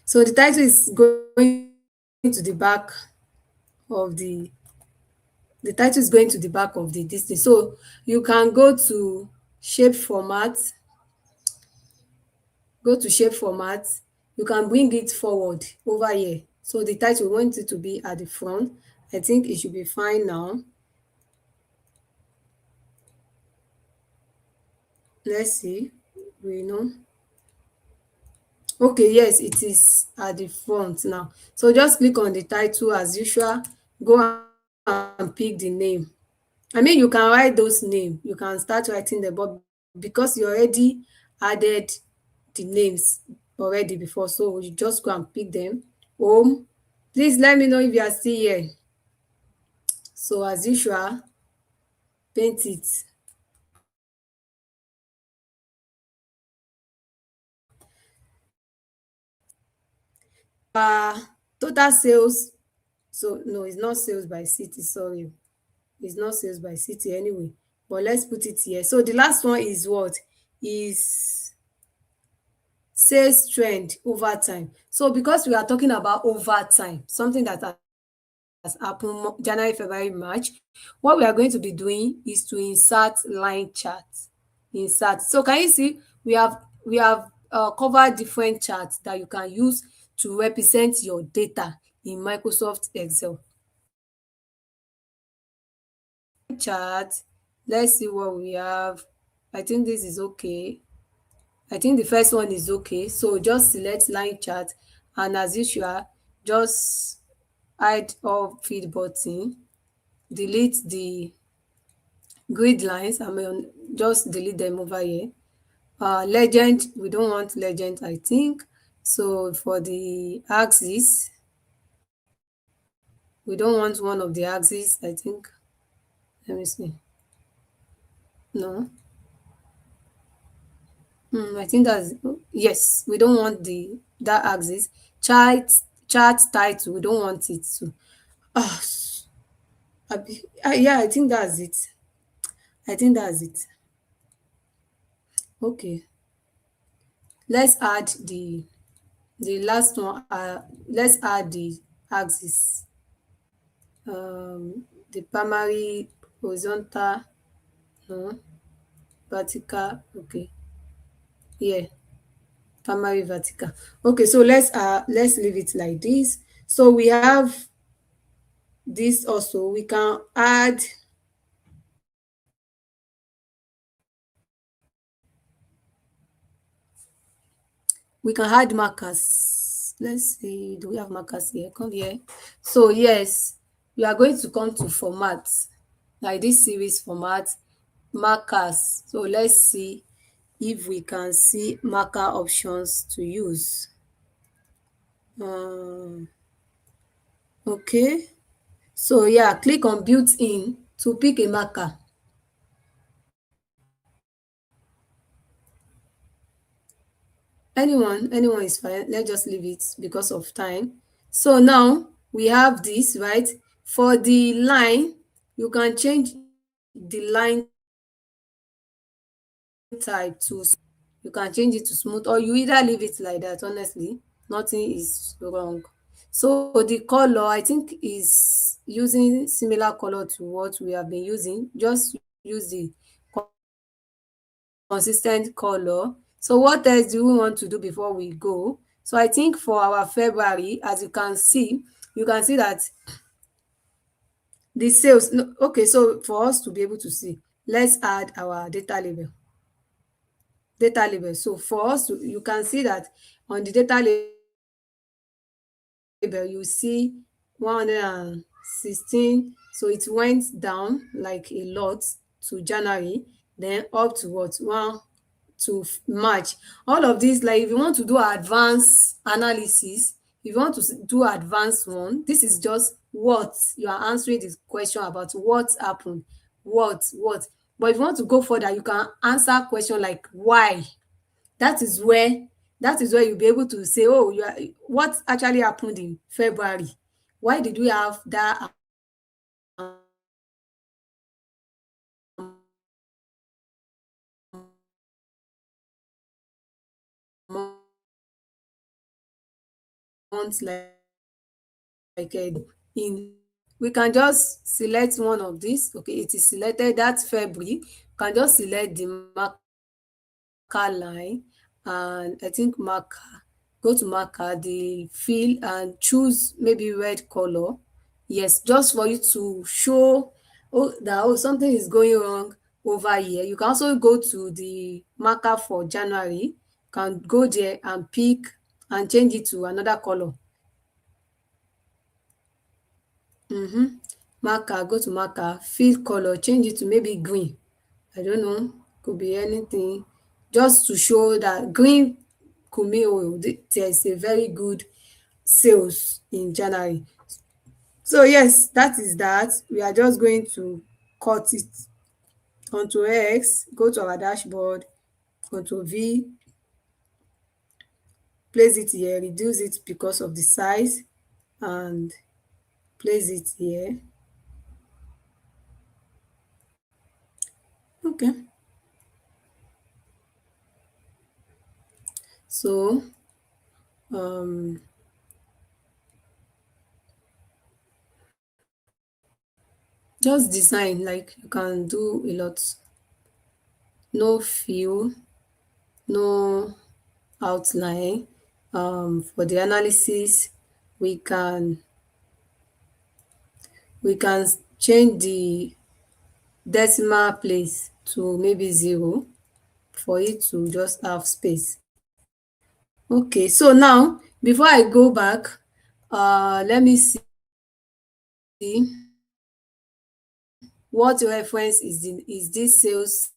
So the title is going to the back of the title is going to the back of the this thing. So you can shape format, go to shape format. You can bring it forward over here. So the title, we want it to be at the front. I think it should be fine now. Let's see. We know. Okay, yes, it is at the front now. So just click on the title as usual. Go and pick the name. I mean, you can write those names. You can start writing them, but because you already added the names already before, so you just go and pick them. Home. Please let me know if you are still here. So as usual, paint it. Uh, Total sales. So no, it's not sales by city, sorry. It's not sales by city anyway. But let's put it here. So the last one is what? Is sales trend over time. So because we are talking about over time, something that has happened January, February, March, what we are going to be doing is to insert line charts. Insert. So can you see we have covered different charts that you can use to represent your data in Microsoft Excel. Chart. Let's see what we have. I think this is okay. I think the first one is okay. So just select line chart, and as usual, just hide all feed button, delete the grid lines. I mean, just delete them over here. Legend, we don't want legend, I think. So for the axis, we don't want one of the axes, I think. Let me see. No. I think that's yes. We don't want that axis. Chart chart title. We don't want it to. Ah, yeah. I think that's it. I think that's it. Okay. Let's add the last one. Let's add the axis. The primary horizontal. No. vertical. Okay, yeah, primary vertical. Okay, so let's leave it like this. So we have this also. We can add markers. Let's see, do we have markers here? Come here. So yes, we are going to come to format, like this series format, markers. So let's see if we can see marker options to use. Okay, so yeah, click on built-in to pick a marker. Anyone is fine. Let's just leave it because of time. So now we have this, right? For the line, you can change the line type to, you can change it to smooth, or you either leave it like that. Honestly, nothing is wrong. So the color, I think, is using similar color to what we have been using. Just use the consistent color. So what else do we want to do before we go? So I think for our February, as you can see that the sales. No, okay, so for us to be able to see, let's add our data label. So for us to, you can see that on the data label, you see 116. So it went down like a lot to January, then up to what, one to March. All of this, like if you want to do advanced analysis, if you want to do advanced one, this is just what you are answering this question about, what happened, what. But if you want to go further, you can answer question like why. That is where you'll be able to say, oh, you are, what actually happened in February? Why did we have that month in, we can just select one of these. Okay, it is selected, that February. You can just select the marker line, and I think marker, go to marker, the fill, and choose maybe red color. Yes, just for you to show, oh, that, oh, something is going wrong over here. You can also go to the marker for January. You can go there and pick and change it to another color. Marker, go to marker, fill color, change it to maybe green. I don't know, could be anything, just to show that green could mean, oh, there's a very good sales in January. So yes, that is that. We are just going to cut it onto X, go to our dashboard, Ctrl V, place it here, reduce it because of the size, and place it here. Okay, so just design, like you can do a lot. No fill, no outline. For the analysis, we can change the decimal place to maybe 0 for it to just have space. Okay, so now before I go back, let me see what reference is this sales,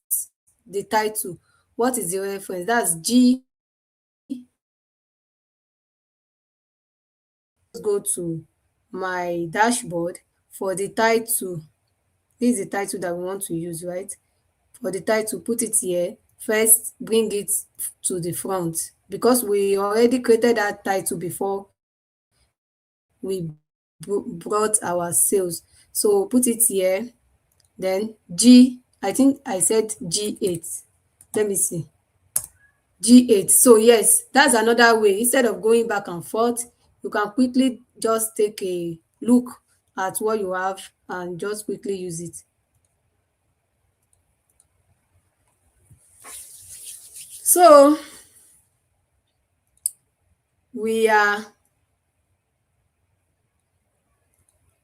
the title. What is the reference? That's G. Go to my dashboard for the title. This is the title that we want to use, right? For the title, put it here. First, bring it to the front, because we already created that title before we brought our sales. So put it here. Then G, I think I said G8. Let me see. G8. So yes, that's another way. Instead of going back and forth, you can quickly just take a look at what you have and just quickly use it. So we are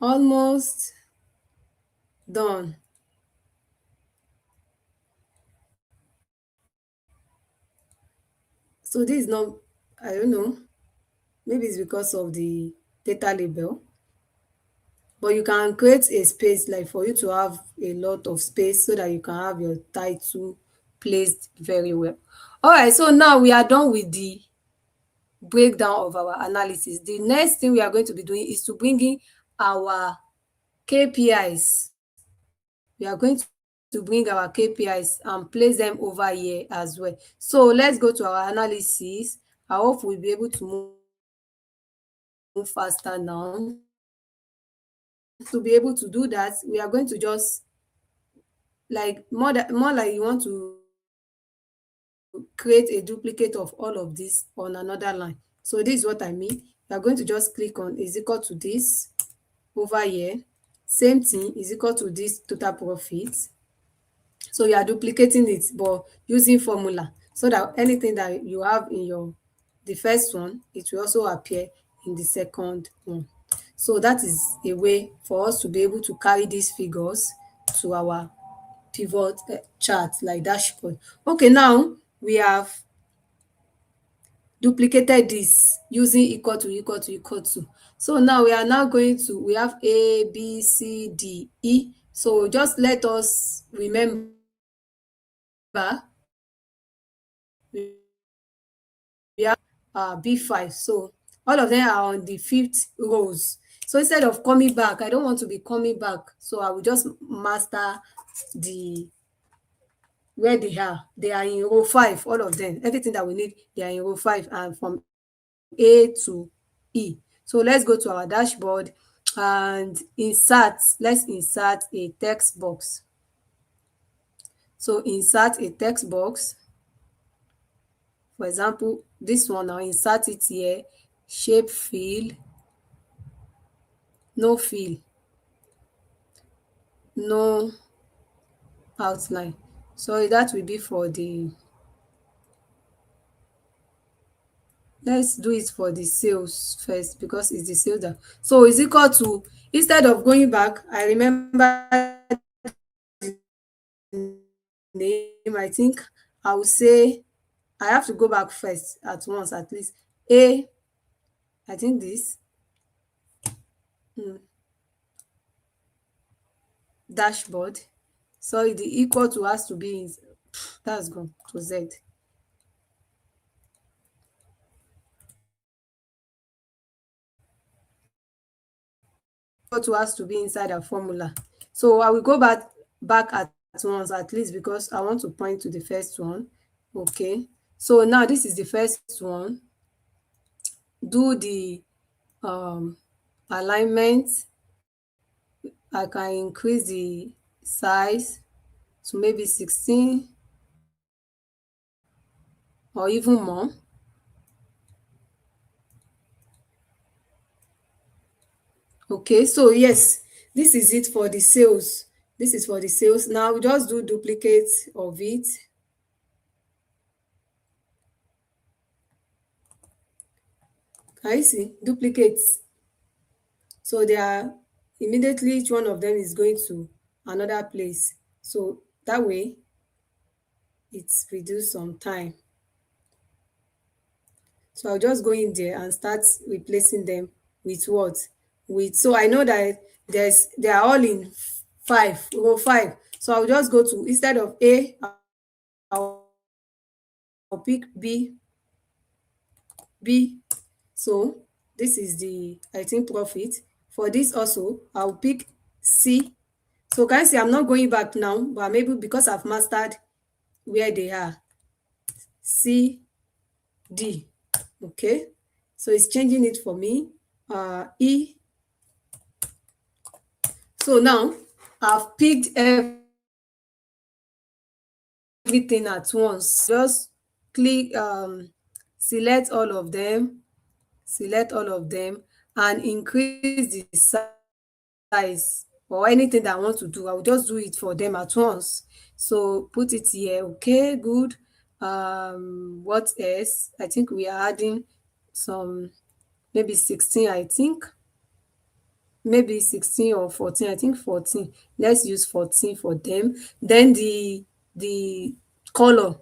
almost done. So this is not, I don't know, maybe it's because of the data label, but you can create a space like for you to have a lot of space so that you can have your title placed very well. All right, so now we are done with the breakdown of our analysis. The next thing we are going to be doing is to bring in our KPIs. We are going to bring our KPIs and place them over here as well. So let's go to our analysis. I hope we'll be able to move faster now. To be able to do that, we are going to just like more like you want to create a duplicate of all of this on another line. So this is what I mean. You are going to just click on is equal to this over here. Same thing is equal to this total profit. So you are duplicating it but using formula so that anything that you have in your the first one, it will also appear in the second one. So that is a way for us to be able to carry these figures to our pivot chart like dashboard. Okay, now we have duplicated this using equal to equal to equal to. So now we are now going to, we have A, B, C, D, E. So just let us remember we have B5. So all of them are on the fifth rows. So instead of coming back, I don't want to be coming back. So I will just master the where they are. They are in row 5, all of them. Everything that we need, they are in row 5 and from A to E. So let's go to our dashboard and insert. Let's insert a text box. So insert a text box. For example, this one, I'll insert it here. Shape fill, no fill, no outline. So that will be for the, let's do it for the sales first because it's the sales that, so it's equal to, instead of going back, I remember the name, I think I will say I have to go back first at once at least. A, I think this dashboard. Sorry, the equal to has to be in, that's gone to Z. Equal to has to be inside our formula. So I will go back at once at least because I want to point to the first one. Okay. So now this is the first one. Do the alignment. I can increase the size to maybe 16 or even more. Okay, so yes, this is it for the sales. This is for the sales. Now we just do duplicate of it. Can you see? Duplicates. So they are immediately, each one of them is going to another place. So that way it's reduced some time. So I'll just go in there and start replacing them with what? With, so I know that they are all in 5, row 5. So I'll just go to, instead of A, I'll pick B. So this is the, I think, profit. For this also, I'll pick C. So can you see I'm not going back now, but maybe because I've mastered where they are. C, D. Okay. So it's changing it for me. E. So now I've picked everything at once. Just click, select all of them, and increase the size or anything that I want to do. I will just do it for them at once. So put it here. Okay, good. What else? I think we are adding some, maybe 16, I think. Maybe 16 or 14. I think 14. Let's use 14 for them. Then the color.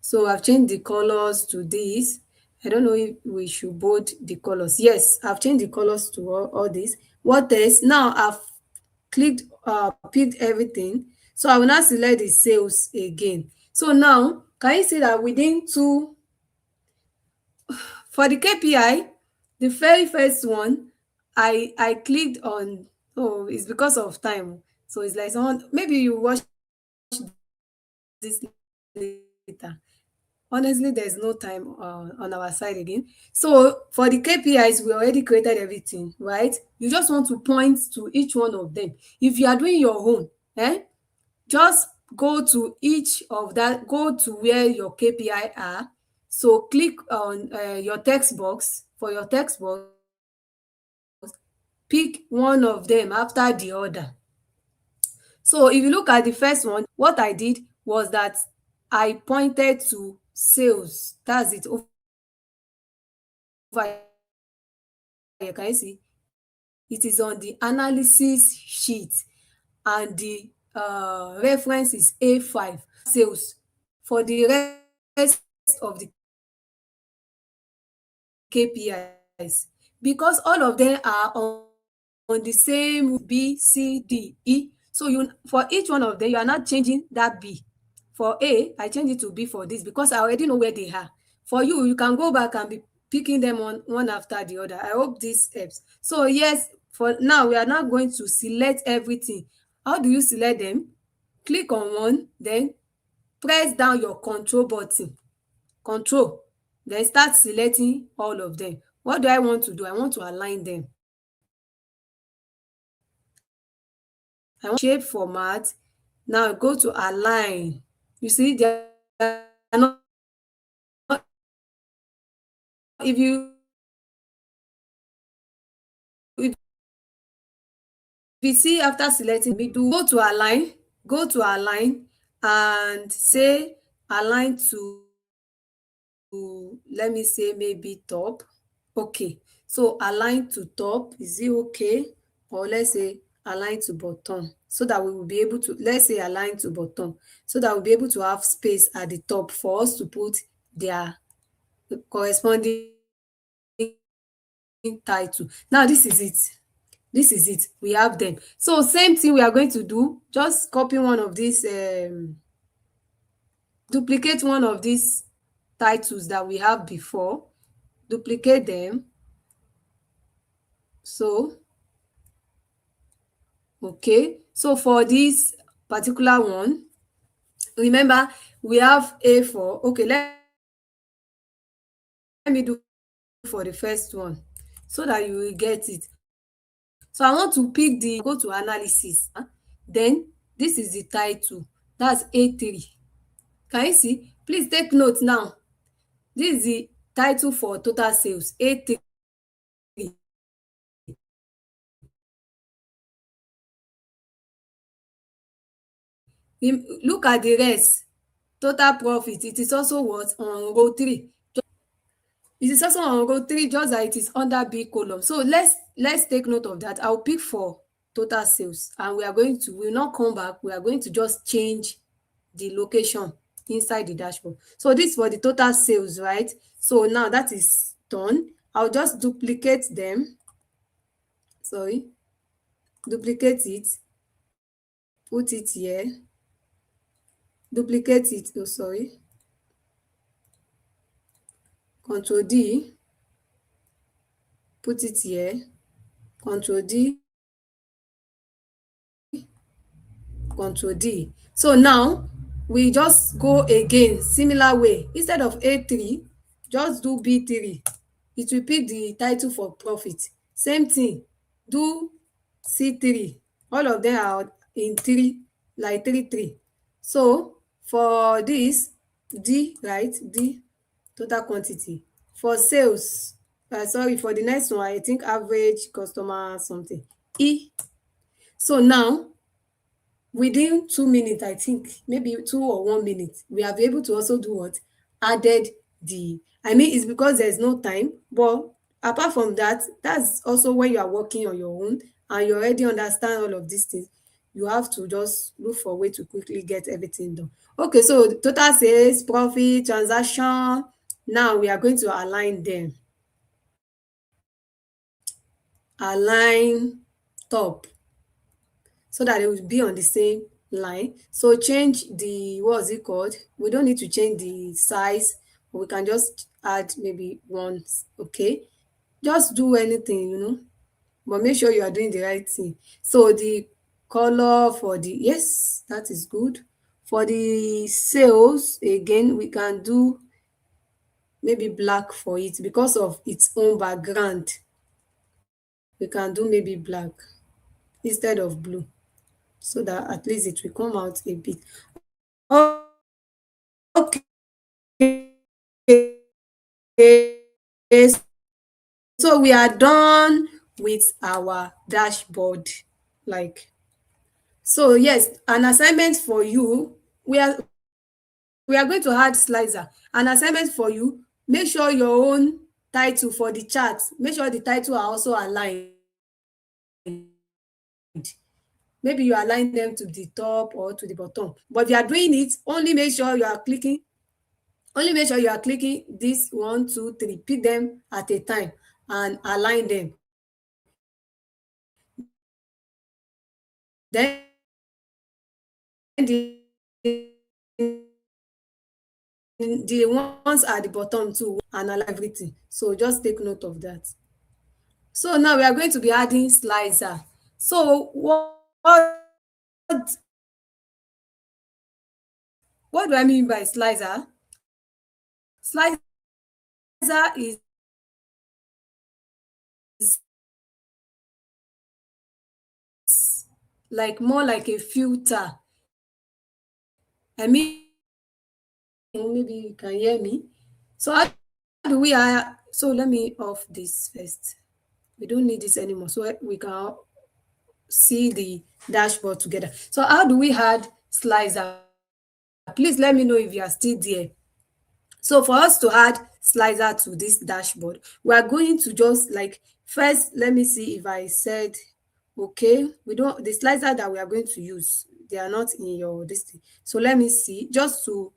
So I've changed the colors to this. I don't know if we should bold the colors. Yes, I've changed the colors to all this. What else? Now I've picked everything. So I will now select the sales again. So now, can you see that within two, for the KPI, the very first one, I clicked on, oh, it's because of time. So it's like someone, maybe you watch this later. Honestly, there's no time on our side again. So for the KPIs, we already created everything, right? You just want to point to each one of them. If you are doing your own, just go to each of that, go to where your KPI are. So click on your text box. For your text box, pick one of them after the other. So if you look at the first one, what I did was that I pointed to sales. That's it. Over here, can you see? It is on the analysis sheet, and the reference is A5 sales. For the rest of the KPIs, because all of them are on the same B, C, D, E. So you, for each one of them, you are not changing that B. For A, I change it to B for this because I already know where they are. For you, you can go back and be picking them one after the other. I hope this helps. So yes, for now, we are now going to select everything. How do you select them? Click on one, then press down your control button. Control. Then start selecting all of them. What do I want to do? I want to align them. I want shape format. Now go to align. You see, they are not, if you see after selecting middle, go to align and say align to, let me say maybe top. Okay, so align to top, is it okay? Or let's say align to bottom, so that we will be able to, let's say align to bottom, so that we'll be able to have space at the top for us to put their corresponding title. Now this is it. This is it. We have them. So same thing we are going to do. Just copy one of these, duplicate one of these titles that we have before. Duplicate them. So, okay. So for this particular one, remember we have A4. Okay, let me do for the first one so that you will get it. So I want to pick the, go to analysis. Then this is the title. That's A3. Can you see? Please take note now. This is the title for total sales, A3. Look at the rest. Total profit, it is also what? On row 3. It is also on row 3, just that it is under B column. So let's take note of that. I'll pick for total sales, and we will not come back. We are going to just change the location inside the dashboard. So this for the total sales, right? So now that is done. I'll just duplicate them. Sorry. Duplicate it. Put it here. Duplicate it. Oh, sorry. Control D. Put it here. Control D. Control D. So now we just go again, similar way. Instead of A3, just do B3. It will pick the title for profit. Same thing, do C3. All of them are in 3, like 3. So for this, D, right? D, total quantity. For sales, sorry, for the next one, I think average customer something. E. So now within 2 minutes, I think maybe 2 or 1 minute, we have been able to also do what? Added the, I mean, it's because there's no time, but apart from that, that's also when you are working on your own and you already understand all of these things. You have to just look for a way to quickly get everything done. Okay, so the total sales, profit, transaction. Now we are going to align them. Align top so that they will be on the same line. So change the, what's it called? We don't need to change the size. We can just add maybe one. Okay, just do anything, but make sure you are doing the right thing. So the color for the, yes, that is good. For the sales, again, we can do maybe black for it because of its own background. We can do maybe black instead of blue, so that at least it will come out a bit. Okay, so we are done with our dashboard. Like, so yes, an assignment for you. We are going to add slicer. An assignment for you. Make sure your own title for the chart. Make sure the title are also aligned. Maybe you align them to the top or to the bottom. But if you are doing it, only make sure you are clicking this 1, 2, 3, pick them at a time and align them. Then the ones at the bottom too, analyze everything. So just take note of that. So now we are going to be adding slicer. So what do I mean by slicer? Slicer is like more like a filter. I mean, maybe you can hear me. So how do we so let me off this first. We don't need this anymore, so we can see the dashboard together. So how do we add slicer? Please let me know if you are still there. So for us to add slicer to this dashboard, we are going to just like, first, let me see if I said, okay, we don't, the slicer that we are going to use, they are not in your this thing. So let me see, just to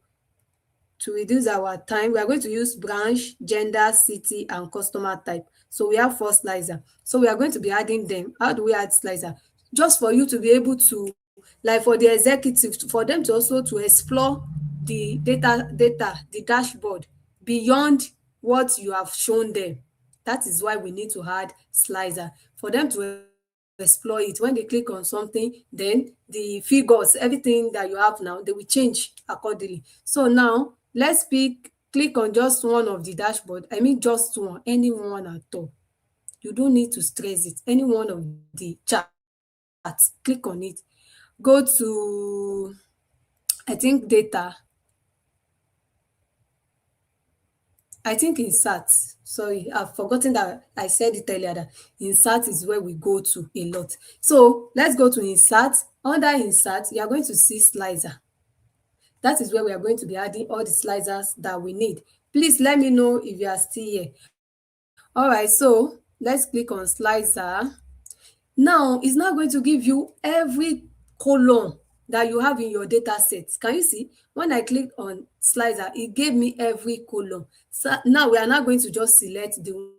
reduce our time, we are going to use branch, gender, city, and customer type. So we have 4 slicer. So we are going to be adding them. How do we add slicer? Just for you to be able to, like for the executive, for them to also to explore the data, the dashboard beyond what you have shown them. That is why we need to add slicer for them to explore it. When they click on something, then the figures, everything that you have now, they will change accordingly. So now let's click on just one of the dashboard. I mean just one, any one at all. You don't need to stress it. Any one of the charts, click on it. Go to, I think, data. I think insert. Sorry, I've forgotten that I said it earlier that insert is where we go to a lot. So let's go to insert. Under insert, you are going to see slicer. That is where we are going to be adding all the slicers that we need. Please let me know if you are still here. All right, so let's click on slicer. Now it's not going to give you every column that you have in your data set. Can you see? When I clicked on slicer, it gave me every column. So now we are not going to just select the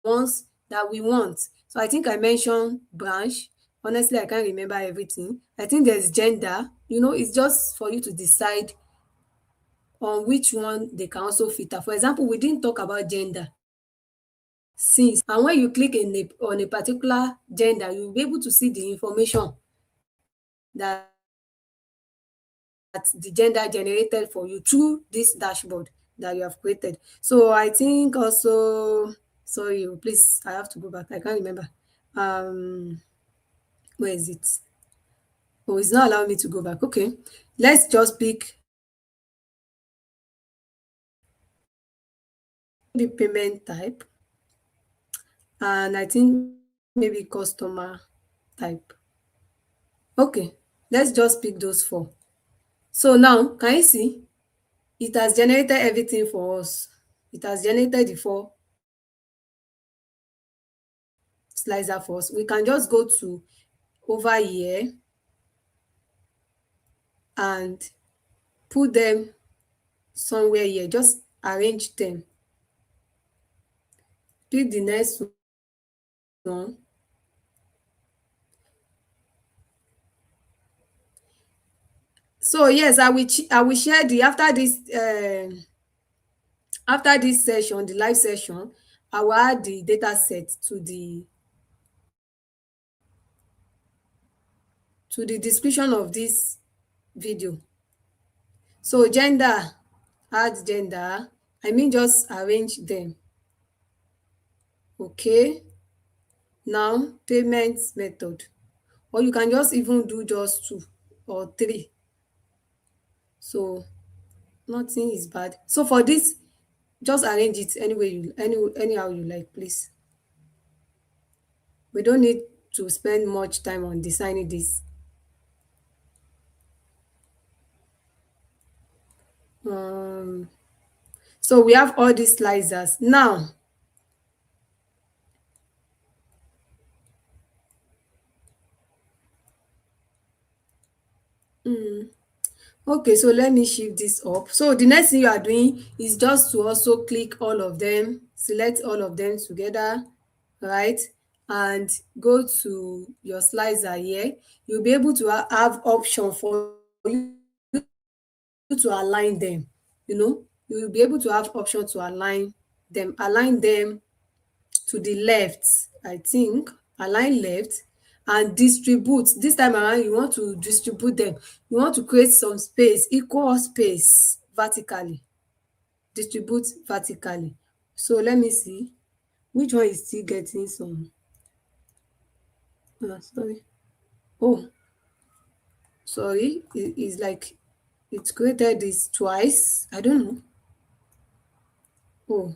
ones that we want. So I think I mentioned branch. Honestly, I can't remember everything. I think there's gender. It's just for you to decide on which one they can also filter. For example, we didn't talk about gender since, and when you click on a particular gender, you'll be able to see the information that the gender generated for you through this dashboard that you have created. So I think also, sorry, please, I have to go back. I can't remember. Where is it? Oh, it's not allowing me to go back. Okay, let's just pick the payment type, and I think maybe customer type. Okay, let's just pick those four. So now, can you see? It has generated everything for us. It has generated the four slicer for us. We can just go to over here and put them somewhere here. Just arrange them. Pick the next one. So yes, I will share the after this session, the live session, I will add the data set to the description of this video. So gender, add gender. I mean just arrange them. Okay. Now payment method, or you can just even do just two or three. So nothing is bad. So for this, just arrange it anyhow you like, please. We don't need to spend much time on designing this. Um, so we have all these slicers. Now, okay, so let me shift this up. So the next thing you are doing is just to also click all of them, select all of them together, right? And go to your slicer here. You'll be able to have option for you to align them. You will be able to have option to align them to the left, I think. Align left and distribute. This time around, you want to distribute them. You want to create some space, equal space vertically. Distribute vertically. So let me see which one is still getting some. Sorry. Oh, sorry. It's like it's created this twice. I don't know. Oh,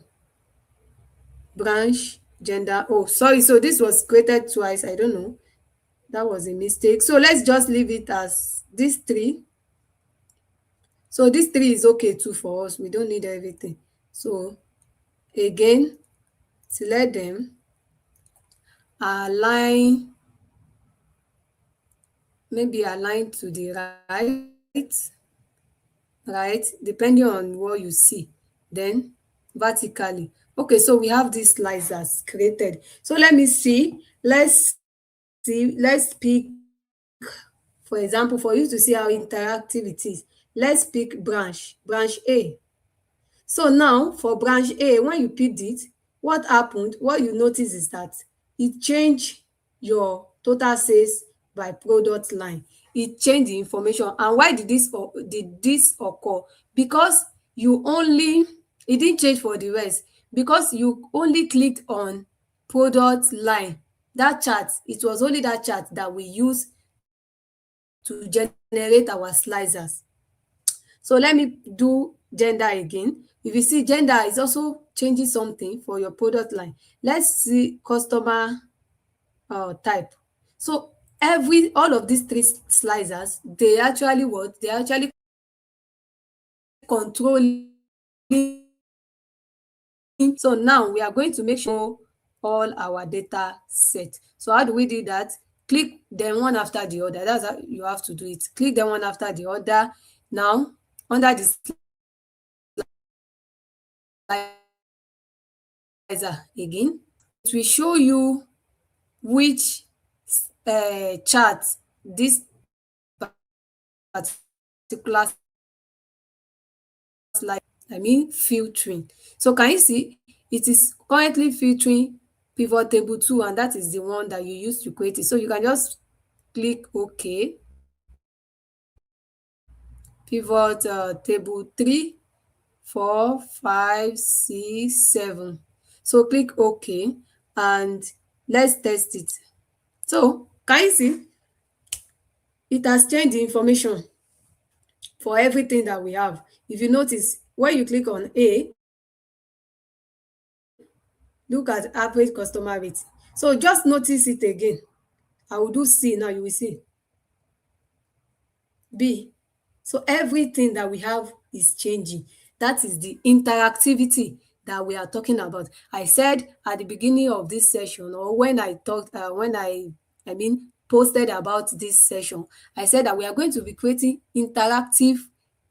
branch, gender. Oh, sorry. So this was created twice. I don't know. That was a mistake. So let's just leave it as these three. So this three is okay too for us. We don't need everything. So again, select them, align, maybe align to the right, depending on what you see. Then vertically. Okay, so we have these slicers created. So let me see. Let's pick, for example, for you to see how interactive it is. Let's pick branch A. So now for branch A, when you picked it, what happened? What you notice is that it changed your total sales by product line. It changed the information. And why did this occur? Because you only it didn't change for the rest, because you only clicked on product line. That chart, it was only that chart that we use to generate our slicers. So let me do gender again. If you see, gender is also changing something for your product line. Let's see customer type. So all of these three slicers, they actually what? They actually controlling. So now we are going to make sure all our data set. So how do we do that? Click them one after the other. That's how you have to do it. Click them one after the other. Now, under the again, it will show you which chart this particular slide, I mean filtering. So can you see it is currently filtering pivot table 2, and that is the one that you use to create it. So you can just click OK. Pivot table 3, 4, 5, 6, 7. So click OK and let's test it. So can you see it has changed the information for everything that we have. If you notice, when you click on A, look at average customer rate. So just notice it again. I will do C now, you will see. B. So everything that we have is changing. That is the interactivity that we are talking about. I said at the beginning of this session, or when I talked, posted about this session, I said that we are going to be creating interactive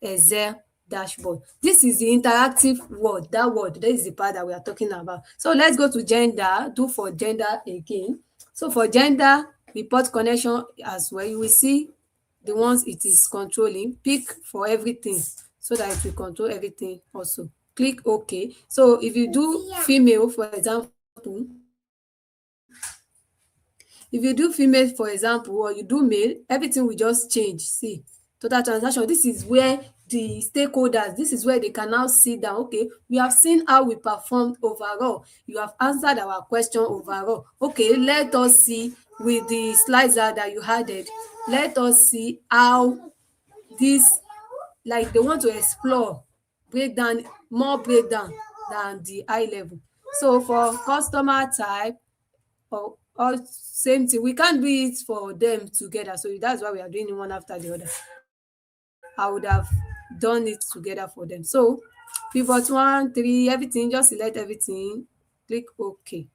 Excel dashboard. This is the interactive word. That word, that is the part that we are talking about. So let's go to gender. Do for gender again. So for gender, report connection as well, you will see the ones it is controlling. Pick for everything so that it will control everything also. Click OK. So if you do female, for example, if you do female, for example, or you do male, everything will just change. See, total transaction. This is where the stakeholders, this is where they can now sit down. Okay, we have seen how we performed overall. You have answered our question overall. Okay, let us see with the slicer that you added. Let us see how this, like they want to explore breakdown, more breakdown than the high level. So for customer type, or same thing, we can't do it for them together, so that's why we are doing it one after the other. I would have done it together for them. So pivot 1, 3, everything, just select everything, click OK.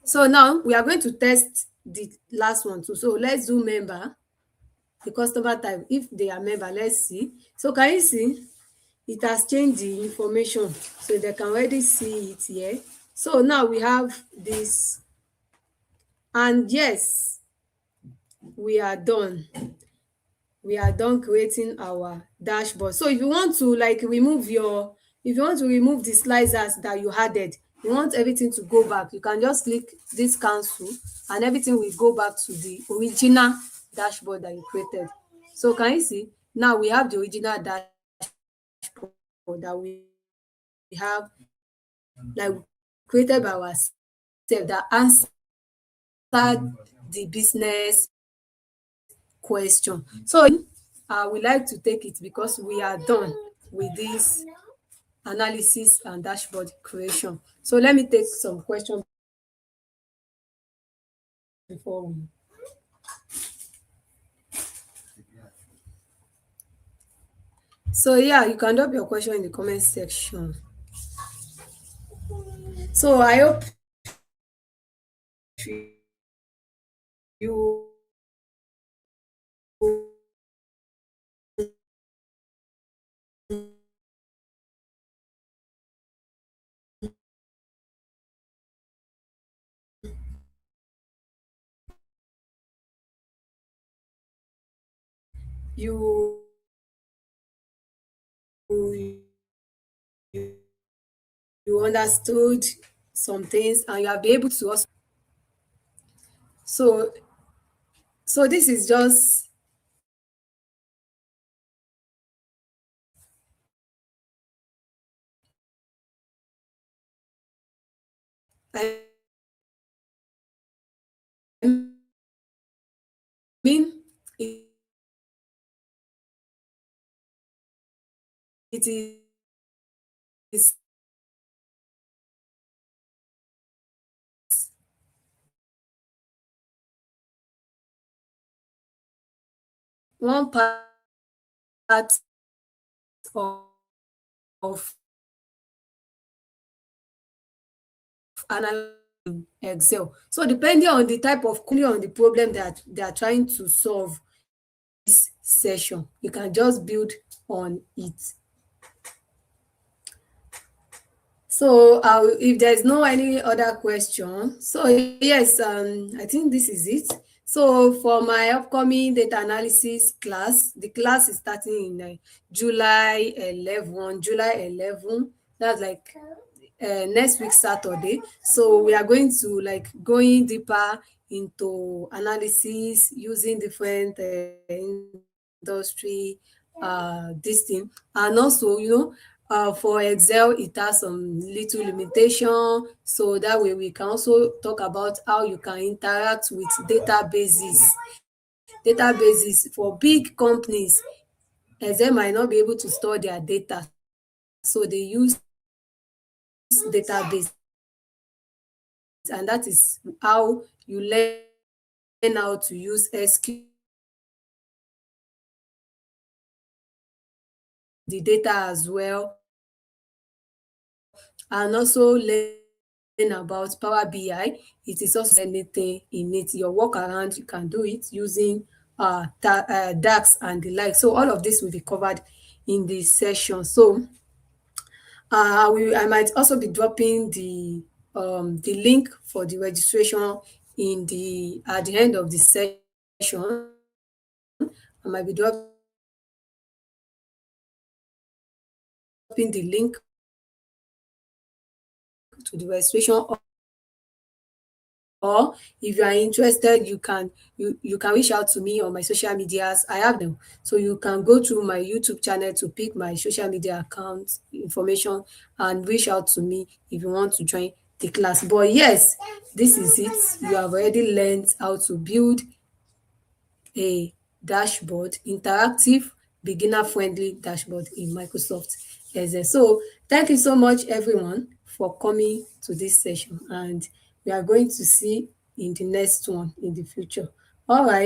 So now we are going to test the last one too. So let's do member, the customer type. If they are member, let's see. So can you see it has changed the information, so they can already see it here. So now we have this, and yes, we are done. We are done creating our dashboard. So if you want to like remove your, if you want to remove the slicers that you added, you want everything to go back, you can just click this cancel and everything will go back to the original dashboard that you created. So can you see now we have the original dashboard that we have, like created by ourselves, that answered the business question. So we like to take it because we are done with this analysis and dashboard creation. So let me take some questions before we. So yeah, you can drop your question in the comment section. So I hope you you you understood some things and you have been able to also. So this is just, I mean, it is one part of analyzing Excel. So depending on the type of, on the problem that they are trying to solve this session, you can just build on it. So if there's no any other question, so yes, I think this is it. So for my upcoming data analysis class, the class is starting in July 11. That's like next week Saturday. So we are going to like going deeper into analysis using different industry this thing, and also for Excel it has some little limitation, so that way we can also talk about how you can interact with databases for big companies. Excel might not be able to store their data, so they use database, and that is how you learn how to use SQL the data as well, and also learn about Power BI. It is also anything in it. Your workaround, you can do it using DAX and the like. So all of this will be covered in this session. So I might also be dropping the link for the registration in the at the end of the session. I might be dropping the link to the registration, or if you are interested, you can reach out to me on my social medias. I have them, so you can go to my YouTube channel to pick my social media account information and reach out to me if you want to join the class. But yes, this is it. You have already learned how to build a dashboard, interactive, beginner-friendly dashboard in Microsoft Excel. So thank you so much, everyone, for coming to this session, and we are going to see in the next one in the future. All right.